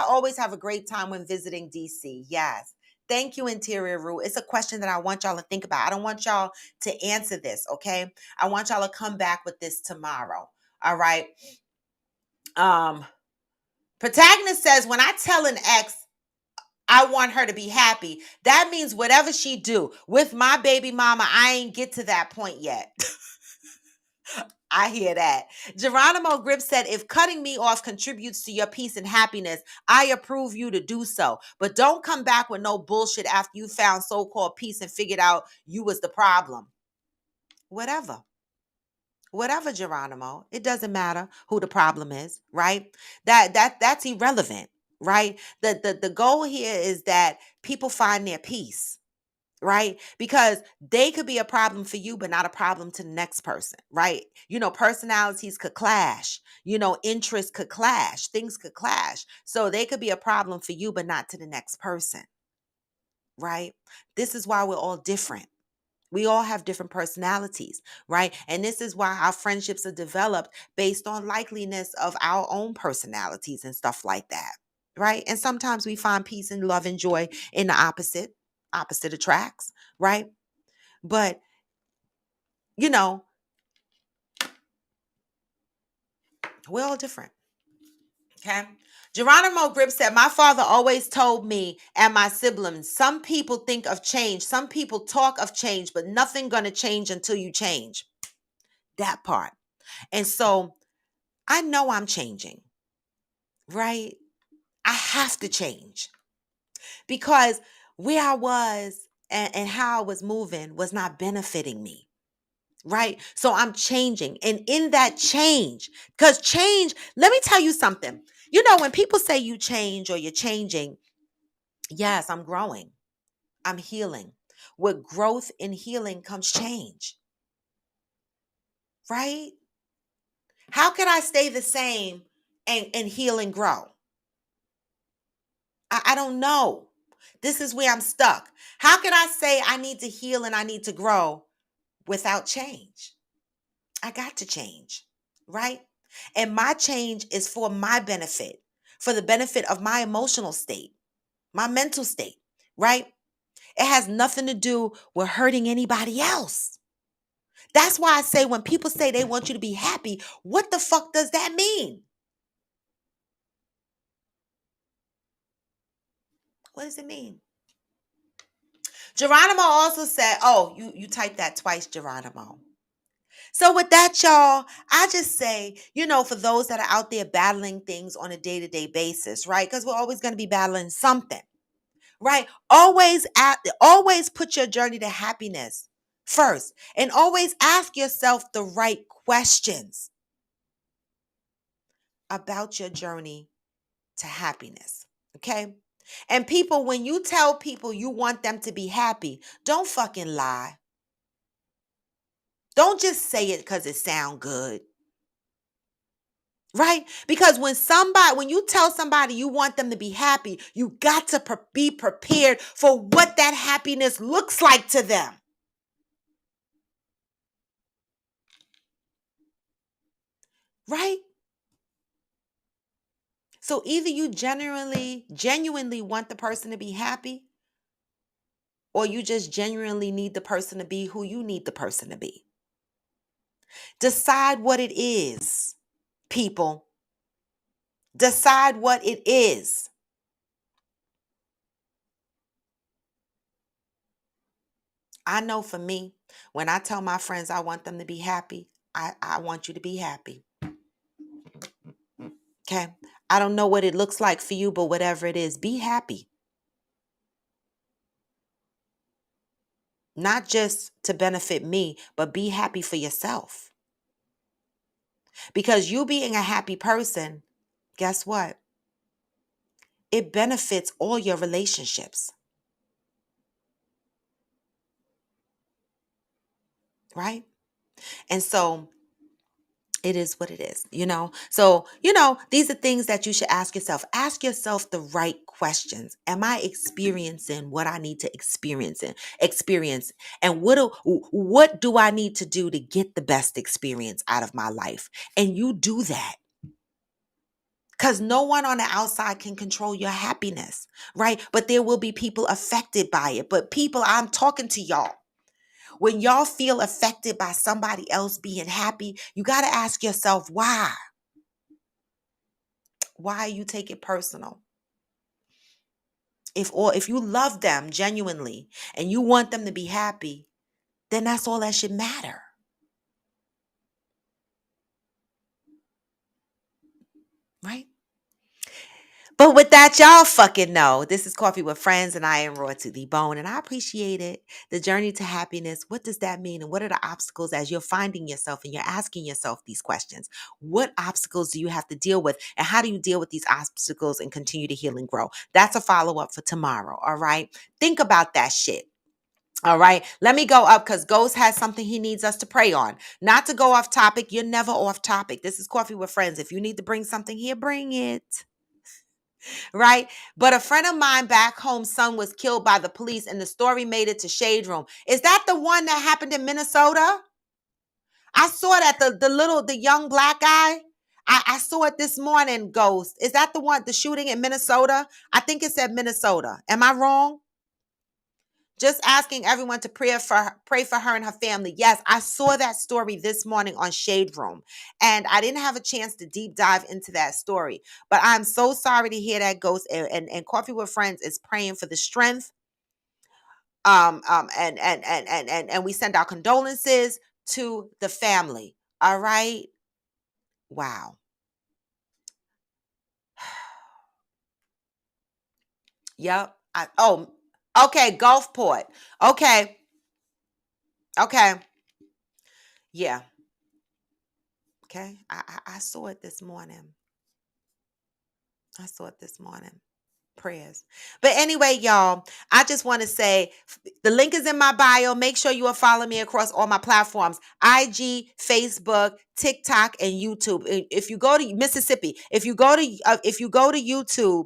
always have a great time when visiting DC. Yes. Thank you, Interior Rule. It's a question that I want y'all to think about. I don't want y'all to answer this, okay? I want y'all to come back with this tomorrow. All right. Protagonist says, when I tell an ex I want her to be happy, that means whatever she do with my baby mama, I ain't get to that point yet. I hear that. Geronimo Grip said, if cutting me off contributes to your peace and happiness, I approve you to do so. But don't come back with no bullshit after you found so-called peace and figured out you was the problem. Whatever, Geronimo. It doesn't matter who the problem is, right? That's irrelevant, right? The goal here is that people find their peace, right? Because they could be a problem for you, but not a problem to the next person, right? Personalities could clash, interests could clash, things could clash. So they could be a problem for you, but not to the next person, right? This is why we're all different. We all have different personalities, right? And this is why our friendships are developed based on likeliness of our own personalities and stuff like that, right? And sometimes we find peace and love and joy in the opposite attracts, right? But, we're all different, okay? Geronimo Grip said, my father always told me and my siblings, some people think of change, some people talk of change, but nothing gonna change until you change. That part. And so I know I'm changing, right? I have to change because where I was and how I was moving was not benefiting me, right? So I'm changing. And in that change, because change, let me tell you something. When people say you change or you're changing, yes, I'm growing, I'm healing. With growth and healing comes change, right? How can I stay the same and heal and grow? I don't know. This is where I'm stuck. How can I say I need to heal and I need to grow without change? I got to change, right? And my change is for my benefit, for the benefit of my emotional state, my mental state, right? It has nothing to do with hurting anybody else. That's why I say when people say they want you to be happy, what the fuck does that mean? What does it mean? Geronimo also said, oh, you typed that twice, Geronimo. So with that, y'all, I just say, for those that are out there battling things on a day-to-day basis, right? Because we're always going to be battling something, right? Always put your journey to happiness first and always ask yourself the right questions about your journey to happiness, okay? And people, when you tell people you want them to be happy, don't fucking lie. Don't just say it because it sounds good. Right? Because when you tell somebody you want them to be happy, you got to be prepared for what that happiness looks like to them. Right? So either you genuinely want the person to be happy, or you just genuinely need the person to be who you need the person to be. Decide what it is, people. Decide what it is. I know for me, when I tell my friends I want them to be happy, I want you to be happy. Okay? I don't know what it looks like for you, but whatever it is, be happy. Not just to benefit me, but be happy for yourself. Because you being a happy person, guess what? It benefits all your relationships, right? And so it is what it is, So, these are things that you should ask yourself. Ask yourself the right questions. Am I experiencing what I need to experience? And what do I need to do to get the best experience out of my life? And you do that. Because no one on the outside can control your happiness, right? But there will be people affected by it. But people, I'm talking to y'all. When y'all feel affected by somebody else being happy, you got to ask yourself, why? Why you take it personal? If you love them genuinely and you want them to be happy, then that's all that should matter. Right? But with that, y'all fucking know. This is Coffee with Friends, and I am raw to the bone, and I appreciate it. The journey to happiness. What does that mean? And what are the obstacles as you're finding yourself and you're asking yourself these questions? What obstacles do you have to deal with? And how do you deal with these obstacles and continue to heal and grow? That's a follow-up for tomorrow, all right? Think about that shit. All right, let me go up because Ghost has something he needs us to pray on. Not to go off topic. You're never off topic. This is Coffee with Friends. If you need to bring something here, bring it. Right? But a friend of mine back home, son was killed by the police, and the story made it to Shade Room. Is that the one that happened in Minnesota? I saw that the young black guy. I saw it this morning, Ghost. Is that the one, the shooting in Minnesota? I think it said Minnesota. Am I wrong? Just asking everyone to pray for her and her family. Yes, I saw that story this morning on Shade Room, and I didn't have a chance to deep dive into that story. But I'm so sorry to hear that, Ghost. And Coffee with Friends is praying for the strength. And we send our condolences to the family. All right. Wow. Yep. Okay. Gulfport. Okay. Okay. Yeah. Okay. I saw it this morning. Prayers. But anyway, y'all, I just want to say the link is in my bio. Make sure you are following me across all my platforms: IG, Facebook, TikTok, and YouTube. If you go to Mississippi, if you go to YouTube.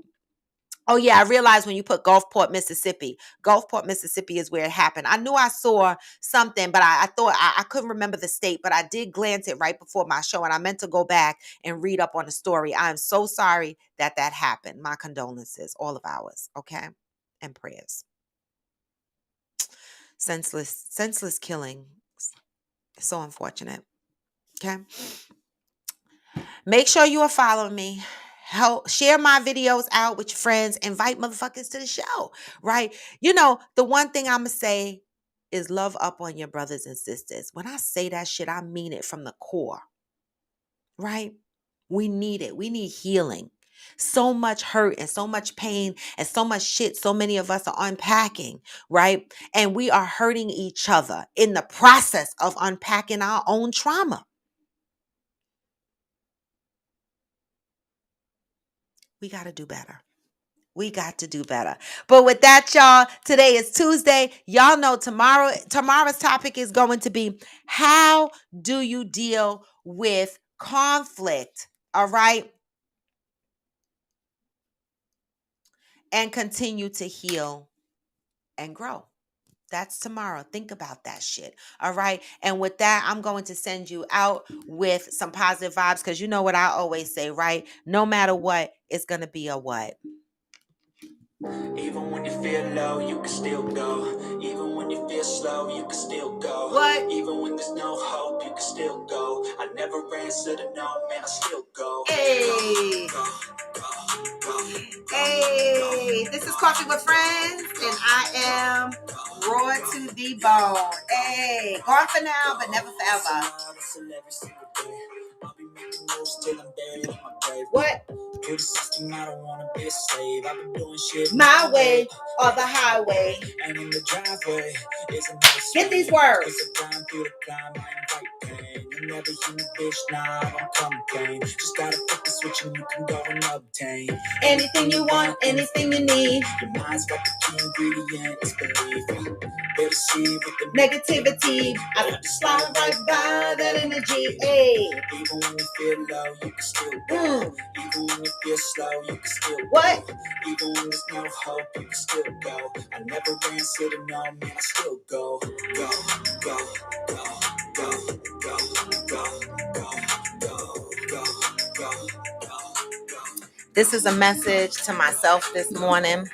Oh yeah, I realized when you put Gulfport, Mississippi is where it happened. I knew I saw something, but I thought I couldn't remember the state, but I did glance it right before my show, and I meant to go back and read up on the story. I am so sorry that happened. My condolences, all of ours, okay? And prayers. Senseless killing. So unfortunate. Okay? Make sure you are following me. Help share my videos out with your friends. Invite motherfuckers to the show, right? The one thing I'm going to say is love up on your brothers and sisters. When I say that shit, I mean it from the core, right? We need it. We need healing. So much hurt and so much pain and so much shit so many of us are unpacking, right? And we are hurting each other in the process of unpacking our own trauma. We got to do better. But with that, y'all, today is Tuesday. Y'all know tomorrow's topic is going to be, how do you deal with conflict? All right. And continue to heal and grow. That's tomorrow. Think about that shit. All right. And with that, I'm going to send you out with some positive vibes, because you know what I always say, right? No matter what, it's going to be a what? Even when you feel low, you can still go. Even when you feel slow, you can still go. What? Even when there's no hope, you can still go. I never answer to no, man, I still go. Hey. Hey, this is Coffee with Friends, and I am raw to the bone. Hey, gone for now, but never forever. What? My way or the highway. Get these words. never hear me, bitch, nah, I don't complain. Just gotta flip the switch and you can go and obtain Anything you want, anything you need. your mind's got the key ingredient, it's belief. Better see with the Negativity, I slide right by that energy. Hey. Even when you feel low, you can still go. Even when you feel slow, you can still go. What? Even when there's no hope, you can still go. I never answer to no, man, I still go. Go, go, go, go, go, go, go, go, go, go. This is a message to myself this morning.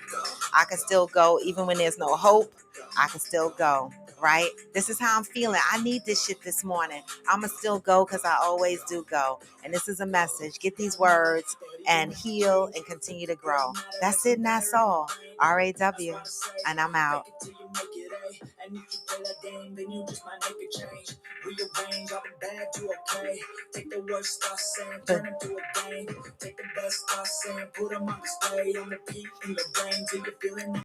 I can still go even when there's no hope. I can still go, right? This is how I'm feeling. I need this shit this morning. I'm going to still go because I always do go. And this is a message. Get these words and heal and continue to grow. That's it and that's all. RAW. And I'm out. And if you play that game, then you just might make a change. Rearrange all the bad to okay. Take the worst thoughts saying, turn them to a game. Take the best thoughts saying, put them on display. On repeat in your brain till you're feeling